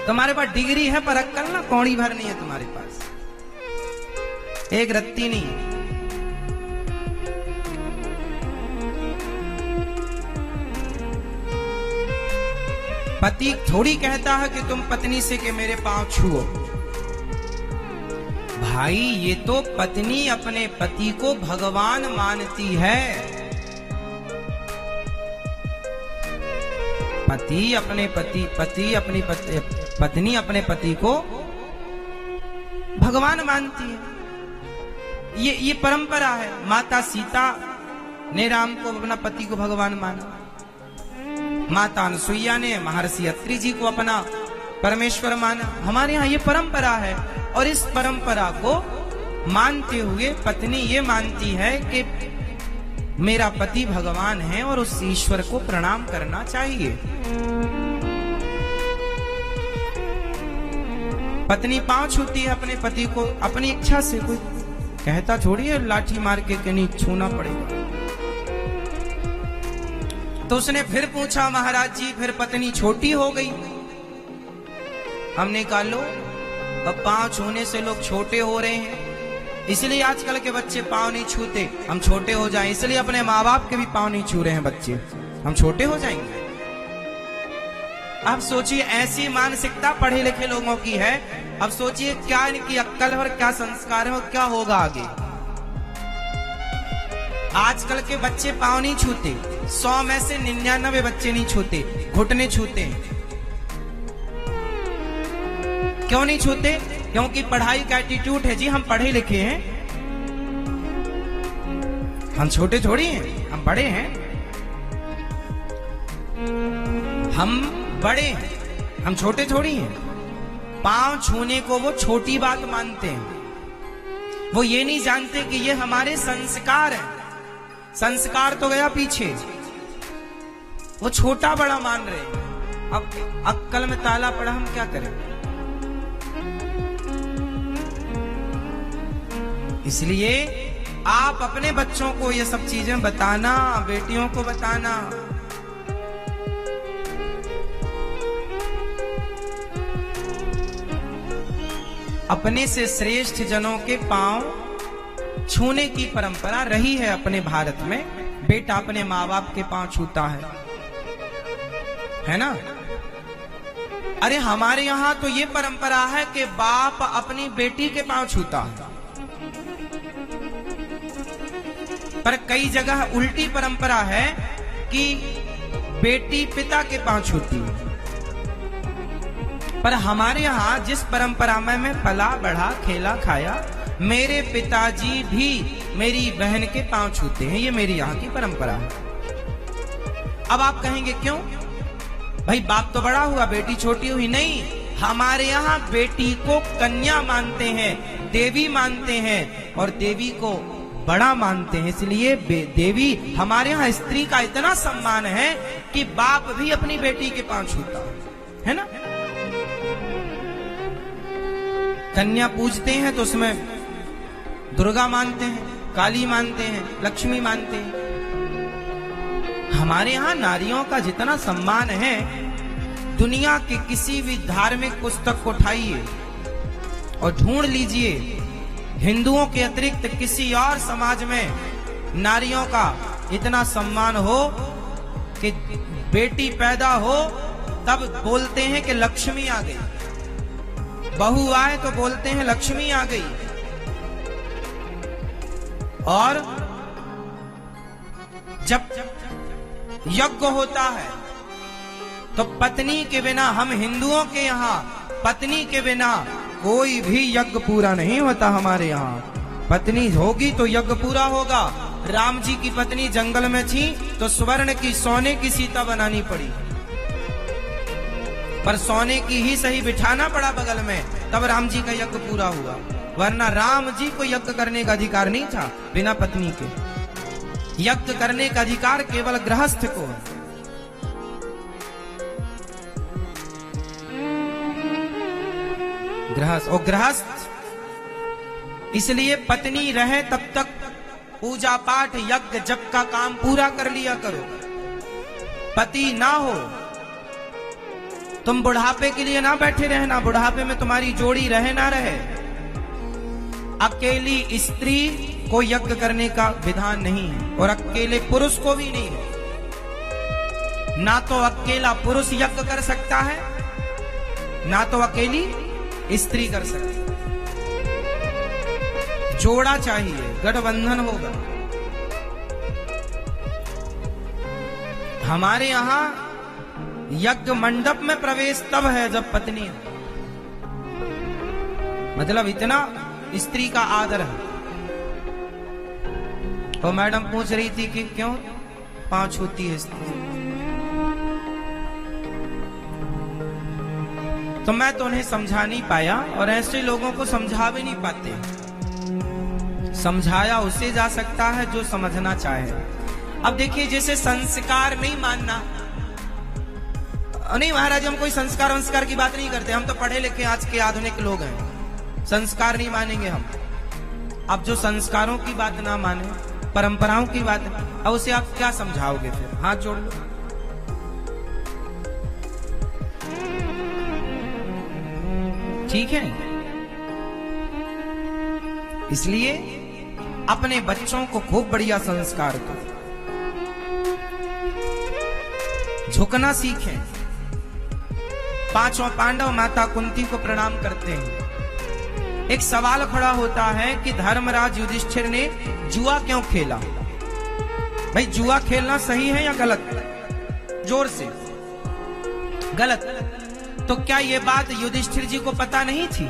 तुम्हारे पास डिग्री है पर अक्कल ना कौड़ी भर नहीं है तुम्हारे पास, एक रत्ती नहीं है। पति थोड़ी कहता है कि तुम पत्नी से कि मेरे पांव छुओ। भाई ये तो पत्नी अपने पति को भगवान मानती है। पति अपने पति अपनी पत्नी अपने पति को भगवान मानती है। ये परंपरा है। माता सीता ने राम को अपना पति को भगवान माना। माता अनुसुईया ने महर्षि अत्रि जी को अपना परमेश्वर माना। हमारे यहाँ ये परंपरा है और इस परंपरा को मानते हुए पत्नी ये मानती है कि मेरा पति भगवान है और उस ईश्वर को प्रणाम करना चाहिए। पत्नी पांव छूती है अपने पति को अपनी इच्छा से, कोई कहता थोड़ी है लाठी मार के कहीं छूना पड़ेगा। तो उसने फिर पूछा महाराज जी फिर पत्नी छोटी हो गई। हमने कहा लो अब पांव छूने से लोग छोटे हो रहे हैं, इसलिए आजकल के बच्चे पांव नहीं छूते। हम छोटे हो जाएं इसलिए अपने माँ बाप के भी पांव नहीं छू रहे हैं बच्चे, हम छोटे हो जाएंगे। अब सोचिए ऐसी मानसिकता पढ़े लिखे लोगों की है। अब सोचिए क्या इनकी अक्ल और क्या संस्कार है और क्या होगा आगे। आजकल के बच्चे पांव नहीं छूते, 100 में से 99 बच्चे नहीं छूते, घुटने छूते हैं। क्यों नहीं छूते? क्योंकि पढ़ाई का एटीट्यूड है जी, हम पढ़े लिखे हैं, हम छोटे थोड़ी हैं, हम बड़े हैं, हम बड़े हैं, हम छोटे थोड़ी हैं। पांव छूने को वो छोटी बात मानते हैं। वो ये नहीं जानते कि ये हमारे संस्कार हैं। संस्कार तो गया पीछे, वो छोटा बड़ा मान रहे हैं। अब अक्कल में ताला पड़ा, हम क्या करें? इसलिए आप अपने बच्चों को ये सब चीजें बताना, बेटियों को बताना। अपने से श्रेष्ठ जनों के पांव छूने की परंपरा रही है अपने भारत में। बेटा अपने माँ बाप के पांव छूता है ना? अरे हमारे यहाँ तो ये परंपरा है कि बाप अपनी बेटी के पांव छूता है, पर कई जगह उल्टी परंपरा है कि बेटी पिता के पांव छूती है। पर हमारे यहाँ जिस परंपरा में मैं पला बढ़ा भाला खाया, मेरे पिताजी भी मेरी बहन के पांव छूते हैं। ये मेरी यहाँ की परंपरा है। अब आप कहेंगे क्यों भाई, बाप तो बड़ा हुआ बेटी छोटी हुई? नहीं, हमारे यहाँ बेटी को कन्या मानते हैं, देवी मानते हैं और देवी को बड़ा मानते हैं। इसलिए देवी हमारे यहाँ स्त्री का इतना सम्मान है कि बाप भी अपनी बेटी के पांव छूता है ना? कन्या पूजते हैं तो उसमें दुर्गा मानते हैं, काली मानते हैं, लक्ष्मी मानते हैं। हमारे यहाँ नारियों का जितना सम्मान है, दुनिया के किसी भी धार्मिक पुस्तक को उठाइए और ढूंढ लीजिए, हिंदुओं के अतिरिक्त किसी और समाज में नारियों का इतना सम्मान हो कि बेटी पैदा हो तब बोलते हैं कि लक्ष्मी आ गई, बहू आए तो बोलते हैं लक्ष्मी आ गई। और जब यज्ञ होता है तो पत्नी के बिना, हम हिंदुओं के यहाँ पत्नी के बिना कोई भी यज्ञ पूरा नहीं होता हमारे यहाँ। पत्नी होगी तो यज्ञ पूरा होगा। राम जी की पत्नी जंगल में थी तो स्वर्ण की सोने की सीता बनानी पड़ी, पर सोने की ही सही बिठाना पड़ा बगल में, तब राम जी का यज्ञ पूरा हुआ। वरना राम जी को यज्ञ करने का अधिकार नहीं था बिना पत्नी के। यज्ञ करने का अधिकार केवल गृहस्थ को है। गृहस्थ इसलिए पत्नी रहे तब तक पूजा पाठ यज्ञ जप का काम पूरा कर लिया करो। पति ना हो, तुम बुढ़ापे के लिए ना बैठे रहना, बुढ़ापे में तुम्हारी जोड़ी रहे ना रहे। अकेली स्त्री को यज्ञ करने का विधान नहीं है, और अकेले पुरुष को भी नहीं है। ना तो अकेला पुरुष यज्ञ कर सकता है, ना तो अकेली स्त्री कर सकती है। जोड़ा चाहिए, गठबंधन होगा। हमारे यहां यज्ञ मंडप में प्रवेश तब है जब पत्नी है, मतलब इतना स्त्री का आदर है। तो मैडम पूछ रही थी कि क्यों पांव छूती है स्त्री, तो मैं तो उन्हें समझा नहीं पाया, और ऐसे लोगों को समझा भी नहीं पाते। समझाया उसे जा सकता है जो समझना चाहे। अब देखिए, जैसे संस्कार नहीं मानना, नहीं महाराज हम कोई संस्कार की बात नहीं करते, हम तो पढ़े लिखे आज के आधुनिक लोग हैं, संस्कार नहीं मानेंगे हम। अब जो संस्कारों की बात ना माने, परंपराओं की बात, अब उसे आप क्या समझाओगे? फिर हाथ जोड़ लो। ठीक है, इसलिए अपने बच्चों को खूब बढ़िया संस्कार दो, झुकना सीखें। पांचों पांडव माता कुंती को प्रणाम करते हैं। एक सवाल खड़ा होता है कि धर्मराज युधिष्ठिर ने जुआ क्यों खेला? भाई जुआ खेलना सही है या गलत? जोर से। गलत। तो क्या यह बात युधिष्ठिर जी को पता नहीं थी?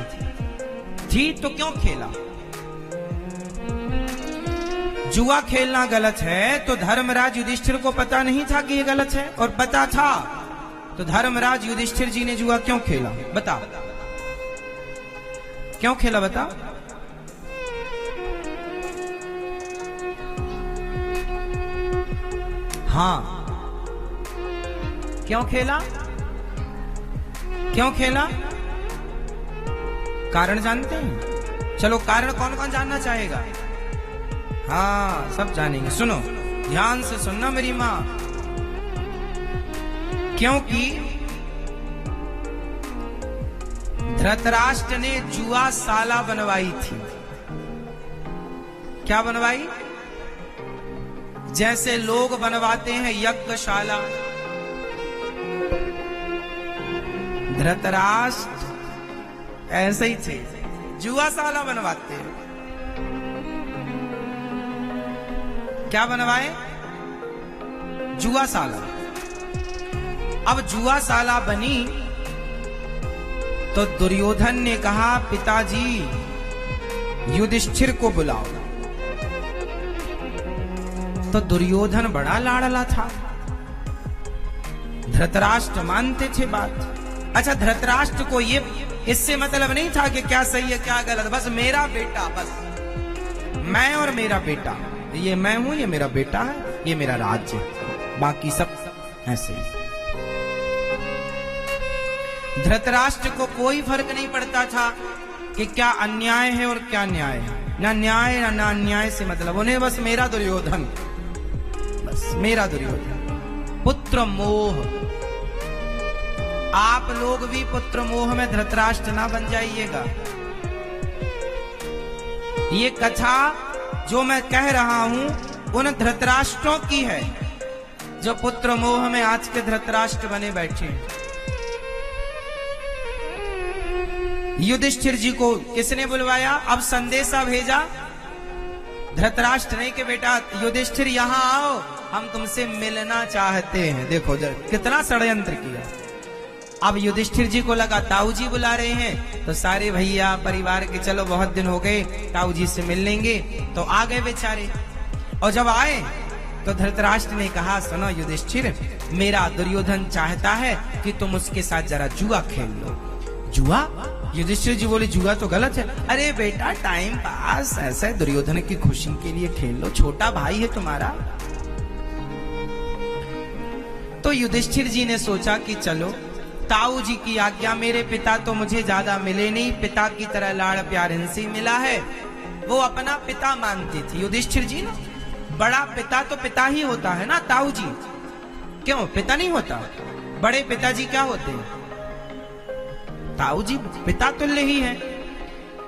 थी तो क्यों खेला? जुआ खेलना गलत है तो धर्मराज युधिष्ठिर को पता नहीं था कि यह गलत है? और पता था तो धर्मराज युधिष्ठिर जी ने जुआ क्यों खेला? बता, क्यों खेला? बता। हाँ, क्यों खेला? क्यों खेला? कारण जानते हैं? चलो कारण कौन कौन जानना चाहेगा? हाँ, सब जानेंगे। सुनो, ध्यान से सुनना मेरी मां। क्योंकि धृतराष्ट्र ने जुआशाला बनवाई थी। क्या बनवाई? जैसे लोग बनवाते हैं यज्ञशाला, धृतराष्ट्र ऐसे ही थे, जुआशाला बनवाते हैं। क्या बनवाए? जुआशाला। अब जुआशाला बनी तो दुर्योधन ने कहा, पिताजी युधिष्ठिर को बुलाओ। तो दुर्योधन बड़ा लाडला था, धृतराष्ट्र मानते थे बात। अच्छा, धृतराष्ट्र को ये इससे मतलब नहीं था कि क्या सही है क्या गलत, बस मेरा बेटा, बस मैं और मेरा बेटा, ये मैं हूं, ये मेरा बेटा है, ये मेरा राज्य, बाकी सब ऐसे। धृतराष्ट्र को कोई फर्क नहीं पड़ता था कि क्या अन्याय है और क्या न्याय है। ना न्याय ना अन्याय से मतलब, उन्हें बस मेरा दुर्योधन, बस मेरा दुर्योधन। पुत्र मोह। आप लोग भी पुत्र मोह में धृतराष्ट्र ना बन जाइएगा। ये कथा जो मैं कह रहा हूं उन धृतराष्ट्रों की है जो पुत्र मोह में आज के धृतराष्ट्र बने बैठे हैं। युधिष्ठिर जी को किसने बुलवाया? अब संदेशा भेजा धृतराष्ट्र ने कि बेटा युधिष्ठिर यहां आओ, हम तुमसे मिलना चाहते हैं। देखो कितना षड्यंत्र किया। अब युधिष्ठिर जी को लगा ताऊ जी बुला रहे हैं, तो सारे भैया परिवार के चलो बहुत दिन हो गए, ताऊ जी से मिल लेंगे, तो आ गए बेचारे। और जब आए तो धृतराष्ट्र ने कहा, सुनो युधिष्ठिर, मेरा दुर्योधन चाहता है कि तुम उसके साथ जरा जुआ खेल लो। जुआ? युधिष्ठिर जी बोले, जुआ तो गलत है। अरे बेटा, टाइम पास ऐसा है, दुर्योधन की खुशी के लिए खेल लो, छोटा भाई है तुम्हारा। तो युधिष्ठिर जी ने सोचा कि चलो ताऊ जी की आज्ञा, मेरे पिता तो मुझे ज्यादा मिले नहीं, पिता की तरह लाड़ प्यार इनसे मिला है, वो अपना पिता मानते थे युधिष्ठिर जी ना। बड़ा पिता तो पिता ही होता है ना, ताऊ जी क्यों पिता नहीं होता? बड़े पिताजी क्या होते हैं? ताऊ जी पिता तुल्य ही है।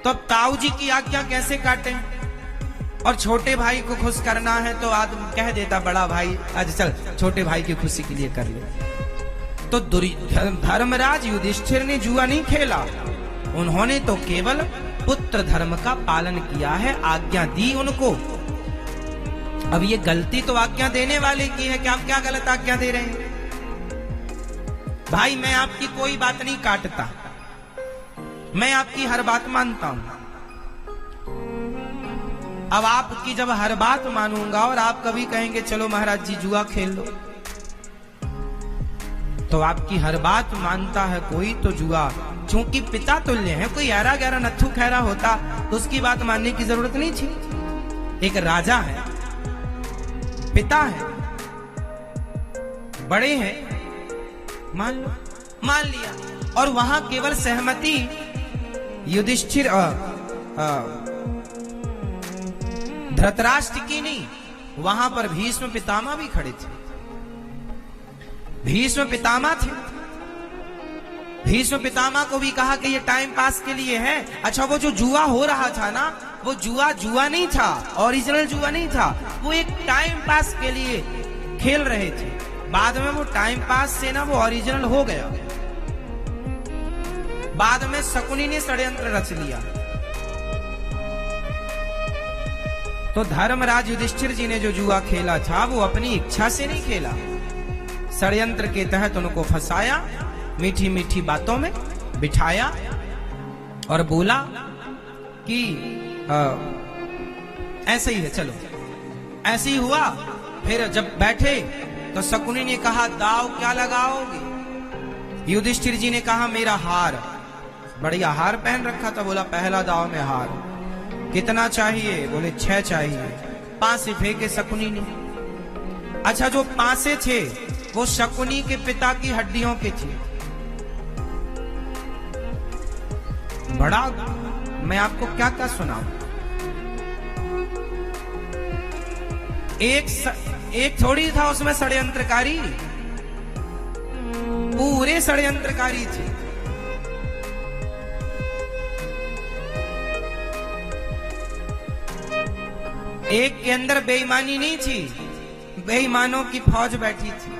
तो अब ताऊ जी की आज्ञा कैसे काटे? और छोटे भाई को खुश करना है तो आदमी कह देता, बड़ा भाई आज चल छोटे भाई की खुशी के लिए कर ले। तो धर्मराज युधिष्ठिर ने जुआ नहीं खेला, उन्होंने तो केवल पुत्र धर्म का पालन किया है, आज्ञा दी उनको। अब ये गलती तो आज्ञा देने वाले की है कि आप क्या गलत आज्ञा दे रहे हैं? भाई मैं आपकी कोई बात नहीं काटता, मैं आपकी हर बात मानता हूं। अब आपकी जब हर बात मानूंगा और आप कभी कहेंगे चलो महाराज जी जुआ खेल लो, तो आपकी हर बात मानता है कोई तो जुआ, चूंकि पिता तुल्य है, कोई 11 नत्थु खैरा होता तो उसकी बात मानने की जरूरत नहीं थी। एक राजा है, पिता है, बड़े हैं, मान लो, मान लिया। और वहां केवल सहमति युधिष्ठिर धृतराष्ट्र की नहीं, वहां पर भीष्म पितामह भी खड़े थे। भीष्म पितामह थे, भीष्म पितामह को भी कहा कि ये टाइम पास के लिए है। अच्छा, वो जो जुआ हो रहा था ना, वो जुआ नहीं था, ओरिजिनल जुआ नहीं था, वो एक टाइम पास के लिए खेल रहे थे। बाद में वो टाइम पास से ना वो ओरिजिनल हो गया। बाद में शकुनी ने षड्यंत्र रच लिया। तो धर्मराज युधिष्ठिर जी ने जो जुआ खेला था वो अपनी इच्छा से नहीं खेला, षड्यंत्र के तहत उनको फंसाया, मीठी मीठी बातों में बिठाया और बोला कि ऐसे ही है, चलो। ऐसे ही हुआ। फिर जब बैठे तो शकुनी ने कहा, दाव क्या लगाओगे? युधिष्ठिर जी ने कहा, मेरा हार। बढ़िया हार पहन रखा था, बोला पहला दाव में हार। कितना चाहिए? बोले 6 चाहिए। 5 से फेंके शकुनी ने। अच्छा, जो 5 थे वो शकुनी के पिता की हड्डियों के थे। बड़ा, मैं आपको क्या क्या सुनाऊं। एक थोड़ी था उसमें षड्यंत्रकारी, पूरे षड्यंत्रकारी थे। एक के अंदर बेईमानी नहीं थी, बेईमानों की फौज बैठी थी।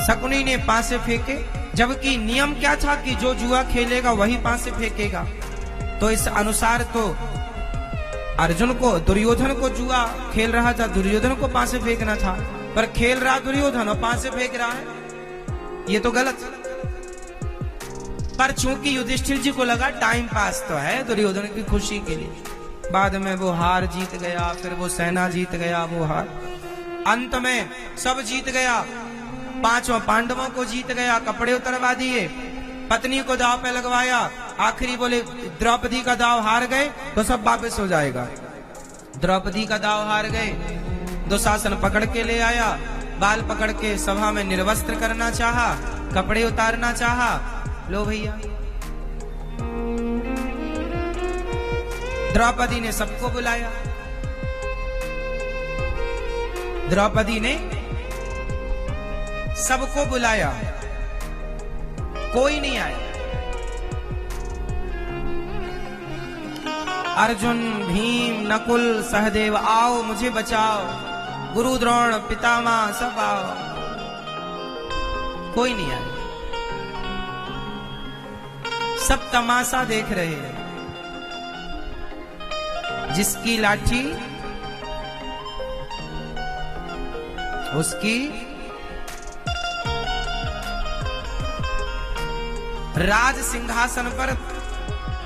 शकुनी ने 5 फेंके, जबकि नियम क्या था कि जो जुआ खेलेगा वही 5 फेंकेगा। तो इस अनुसार तो अर्जुन को, दुर्योधन को जुआ खेल रहा था, दुर्योधन को 5 फेंकना था, पर खेल रहा दुर्योधन और 5 फेंक रहा है, ये तो गलत। पर चूंकि युधिष्ठिर जी को लगा टाइम पास तो है, दुर्योधन की खुशी के लिए, बाद में वो हार जीत गया, फिर वो सेना जीत गया, वो हार, अंत में सब जीत गया। 5 पांडवों को जीत गया, कपड़े उतरवा दिए, पत्नी को दाव पे लगवाया, आखिरी बोले द्रौपदी का दाव हार गए तो सब वापस हो जाएगा। द्रौपदी का दाव हार गए, दुशासन पकड़ के ले आया, बाल पकड़ के सभा में निर्वस्त्र करना चाहा, कपड़े उतारना चाहा। लो भैया, द्रौपदी ने सबको बुलाया, द्रौपदी ने सबको बुलाया, कोई नहीं आया। अर्जुन, भीम, नकुल, सहदेव, आओ मुझे बचाओ, गुरु द्रोण, पितामह, सब आओ, कोई नहीं आया। सब तमाशा देख रहे हैं। जिसकी लाठी उसकी राज सिंहासन पर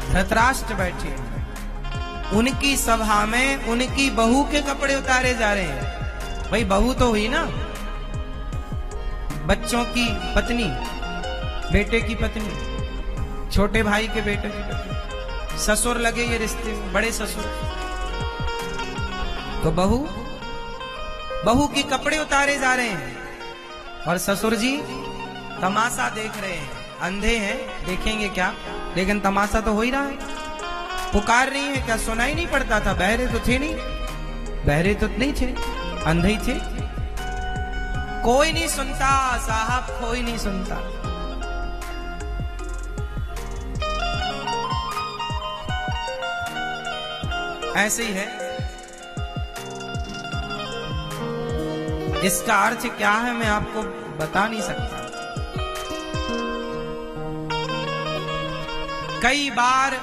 धृतराष्ट्र बैठे हैं। उनकी सभा में उनकी बहू के कपड़े उतारे जा रहे हैं। भाई बहू तो हुई ना, बच्चों की पत्नी, बेटे की पत्नी, छोटे भाई के बेटे की पत्नी, ससुर लगे ये रिश्ते में, बड़े ससुर। तो बहू की कपड़े उतारे जा रहे हैं और ससुर जी तमाशा देख रहे हैं। अंधे हैं, देखेंगे क्या, लेकिन तमाशा तो हो ही रहा है। पुकार रही है, क्या सुनाई नहीं पड़ता था? बहरे तो थे नहीं, बहरे तो नहीं थे, अंधे ही थे। कोई नहीं सुनता साहब, कोई नहीं सुनता। ऐसे ही है। इसका अर्थ क्या है मैं आपको बता नहीं सकता। कई बार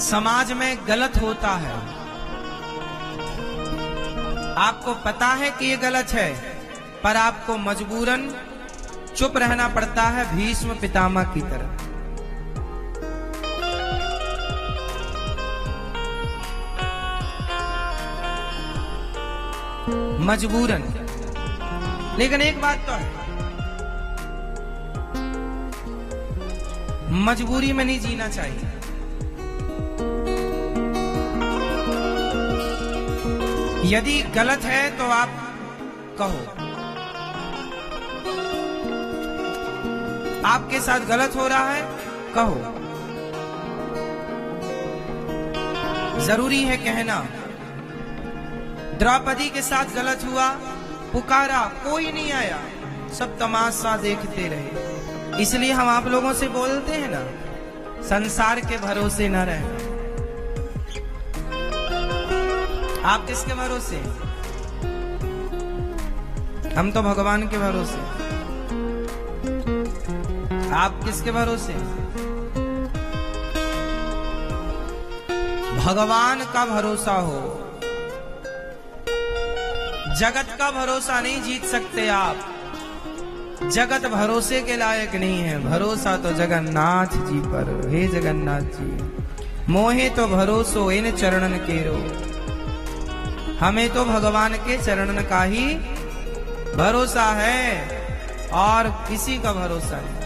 समाज में गलत होता है, आपको पता है कि ये गलत है, पर आपको मजबूरन चुप रहना पड़ता है, भीष्म पितामह की तरह। मजबूरन। लेकिन एक बात तो है, मजबूरी में नहीं जीना चाहिए। यदि गलत है तो आप कहो, आपके साथ गलत हो रहा है, कहो। जरूरी है कहना। द्रौपदी के साथ गलत हुआ, पुकारा, कोई नहीं आया, सब तमाशा देखते रहे। इसलिए हम आप लोगों से बोलते हैं ना, संसार के भरोसे न रहना। आप किसके भरोसे? हम तो भगवान के भरोसे। आप किसके भरोसे? भगवान का भरोसा हो। जगत का भरोसा नहीं जीत सकते आप। जगत भरोसे के लायक नहीं है। भरोसा तो जगन्नाथ जी पर। हे जगन्नाथ जी, मोहे तो भरोसो इन चरणन केरो। हमें तो भगवान के चरणन का ही भरोसा है और किसी का भरोसा नहीं।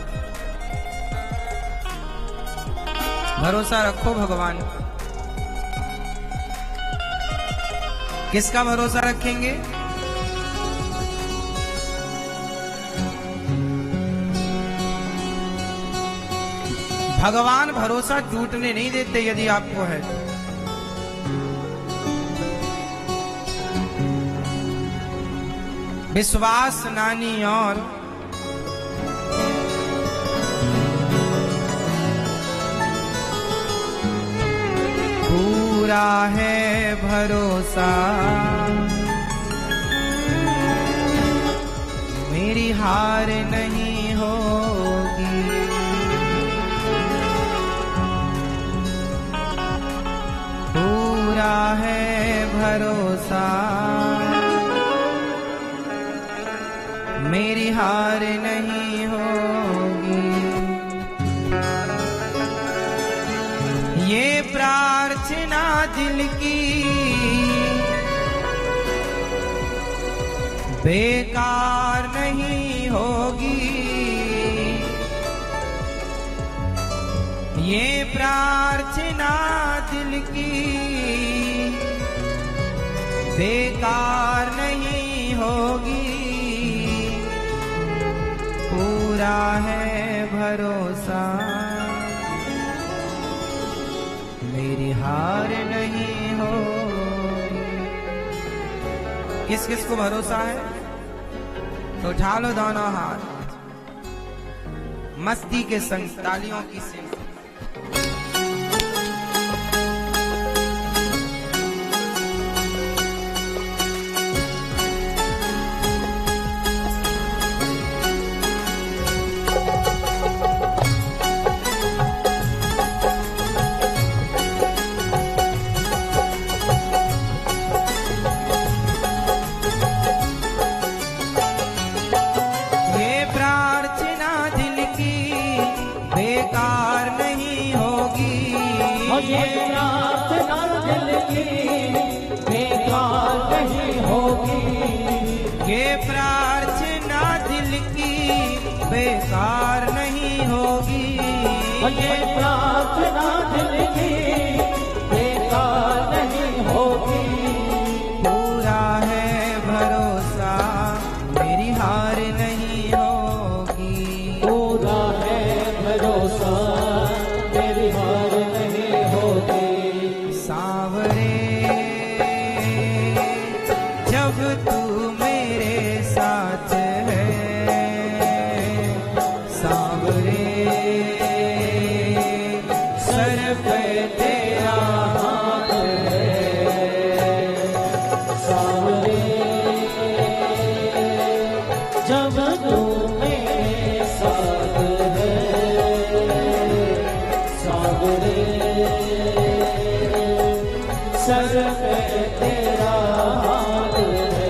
भरोसा रखो भगवान का। किसका भरोसा रखेंगे? भगवान भरोसा टूटने नहीं देते यदि आपको है तो। विश्वास नानी और पूरा है भरोसा, मेरी हार नहीं होगी। पूरा है भरोसा, मेरी हार नहीं होगी। ये प्रार्थना दिल की बेकार नहीं होगी। ये प्रार्थना दिल की बेकार नहीं होगी। पूरा है भरोसा, मेरी हार नहीं हो। किस किस को भरोसा है तो उठा लो दोनों हाथ, मस्ती के संग तालियों की से। की बेकार नहीं होगी। ये प्रार्थना दिल की बेकार नहीं होगी। ये प्रार्थना दिल की बेकार नहीं होगी। पूरा है भरोसा मेरी हार नहीं होगी। पूरा है भरोसा मेरी हार नहीं होगी। सांवरे जब तू मेरे साथ है, सांवरे सर पे तेरा हाथ है। सांवरे जब तू मेरे साथ है, सांवरे सर पे तेरा हाथ है।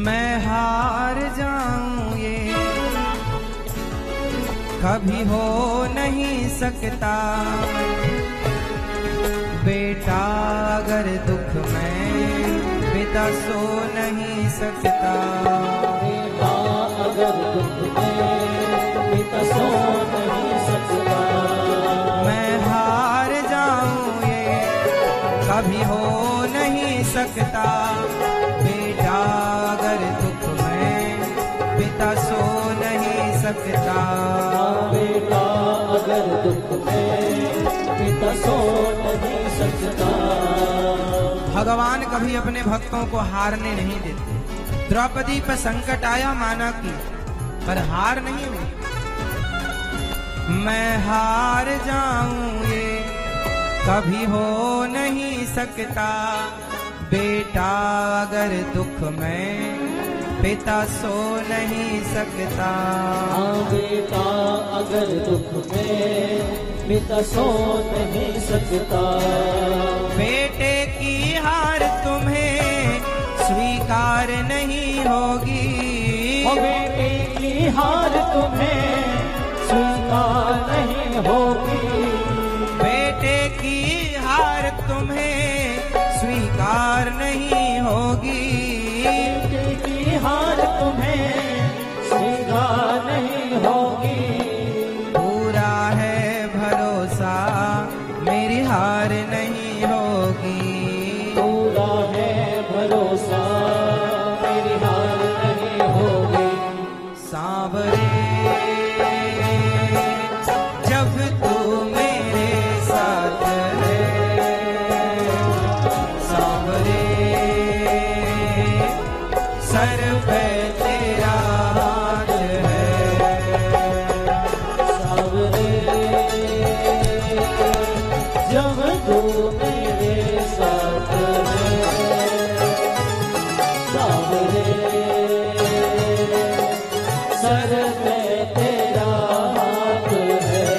मैं हार जाऊं ये कभी हो नहीं सकता। बेटा अगर दुख में पिता सो नहीं सकता। बेटा अगर दुख में पिता सो नहीं सकता। मैं हार जाऊं ये कभी हो नहीं सकता। बेटा अगर दुख में पिता सो नहीं सकता। बेटा अगर दुख में पिता सो नहीं सकता। भगवान कभी अपने भक्तों को हारने नहीं देते। द्रौपदी पर संकट आया माना की, पर हार नहीं हुई। मैं हार जाऊं ये कभी हो नहीं सकता। बेटा अगर दुख में पिता सो नहीं सकता। बेटा अगर दुख में पिता सो नहीं सकता। बेटे की हार तुम्हें स्वीकार नहीं होगी। बेटे की हार तुम्हें स्वीकार नहीं होगी। बेटे की हार तुम्हें स्वीकार नहीं होगी। बेटे की हार तुम्हें स्वीकार नहीं होगी। पूरा है भरोसा मेरी हार नहीं होगी। पूरा है भरोसा मेरी हार नहीं होगी। सांवरे जब तू मेरे साथ है, सांवरे सर पे तेरा हाथ है। सांवरे जब तू मेरे साथ है, सांवरे सर पे तेरा हाथ है।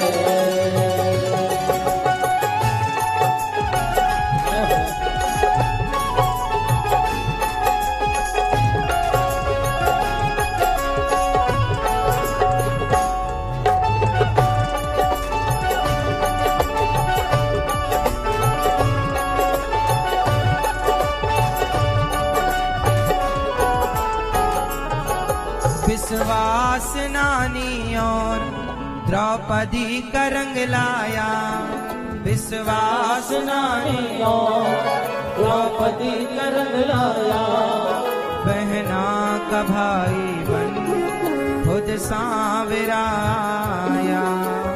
विश्वास नानी और द्रौपदी का रंग लाया। विश्वास नानी और द्रौपदी का रंग लाया। बहना का भाई बन खुद सांवरा आया।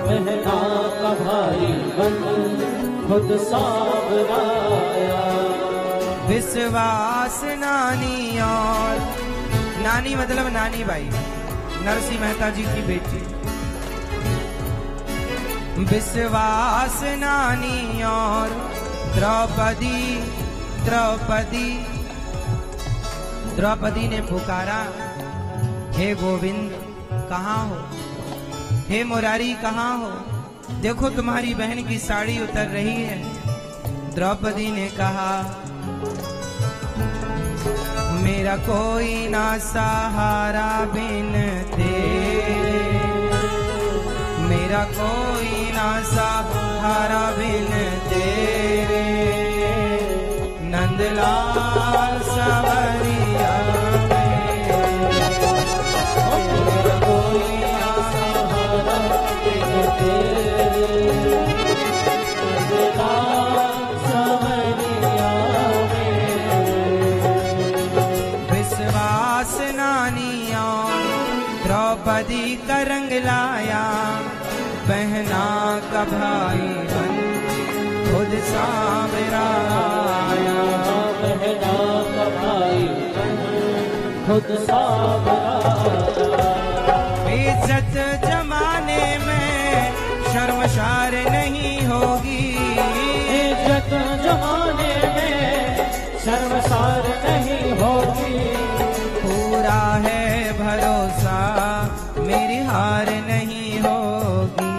बहना का भाई बन खुद सांवरा आया। विश्वास नानी और नानी मतलब नानी बाई, नरसिंह मेहता जी की बेटी। विश्वास नानी और द्रौपदी द्रौपदी ने पुकारा, हे गोविंद कहाँ हो, हे मुरारी कहाँ हो, देखो तुम्हारी बहन की साड़ी उतर रही है। द्रौपदी ने कहा, मेरा कोई ना सहारा बिन तेरे, मेरा कोई ना सहारा बिन तेरे, नंदलाल सवरिया मेरा कोई ना सहारा बिन तेरे, नंदलाल सवरिया विश्वास नानियों द्रौपदी का रंग लाया, बहना का भाई बन खुद सामरा आया, बहना का भाई खुद सावरा। इज्जत जमाने में शर्मसार नहीं होगी, इज्जत जमाने में शर्मसार नहीं होगी, पूरा है भरोसा मेरी हार नहीं होगी,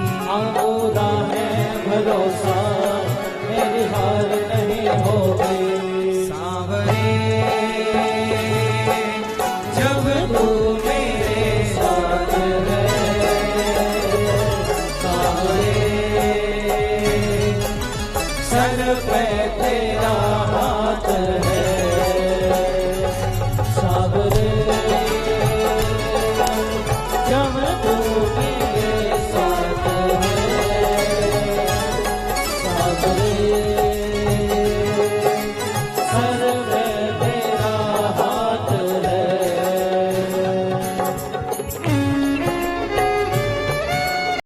पूरा है भरोसा मेरी हार नहीं होगी। सांवरे जब तू मेरे साथ है, सांवरे सर पे तेरा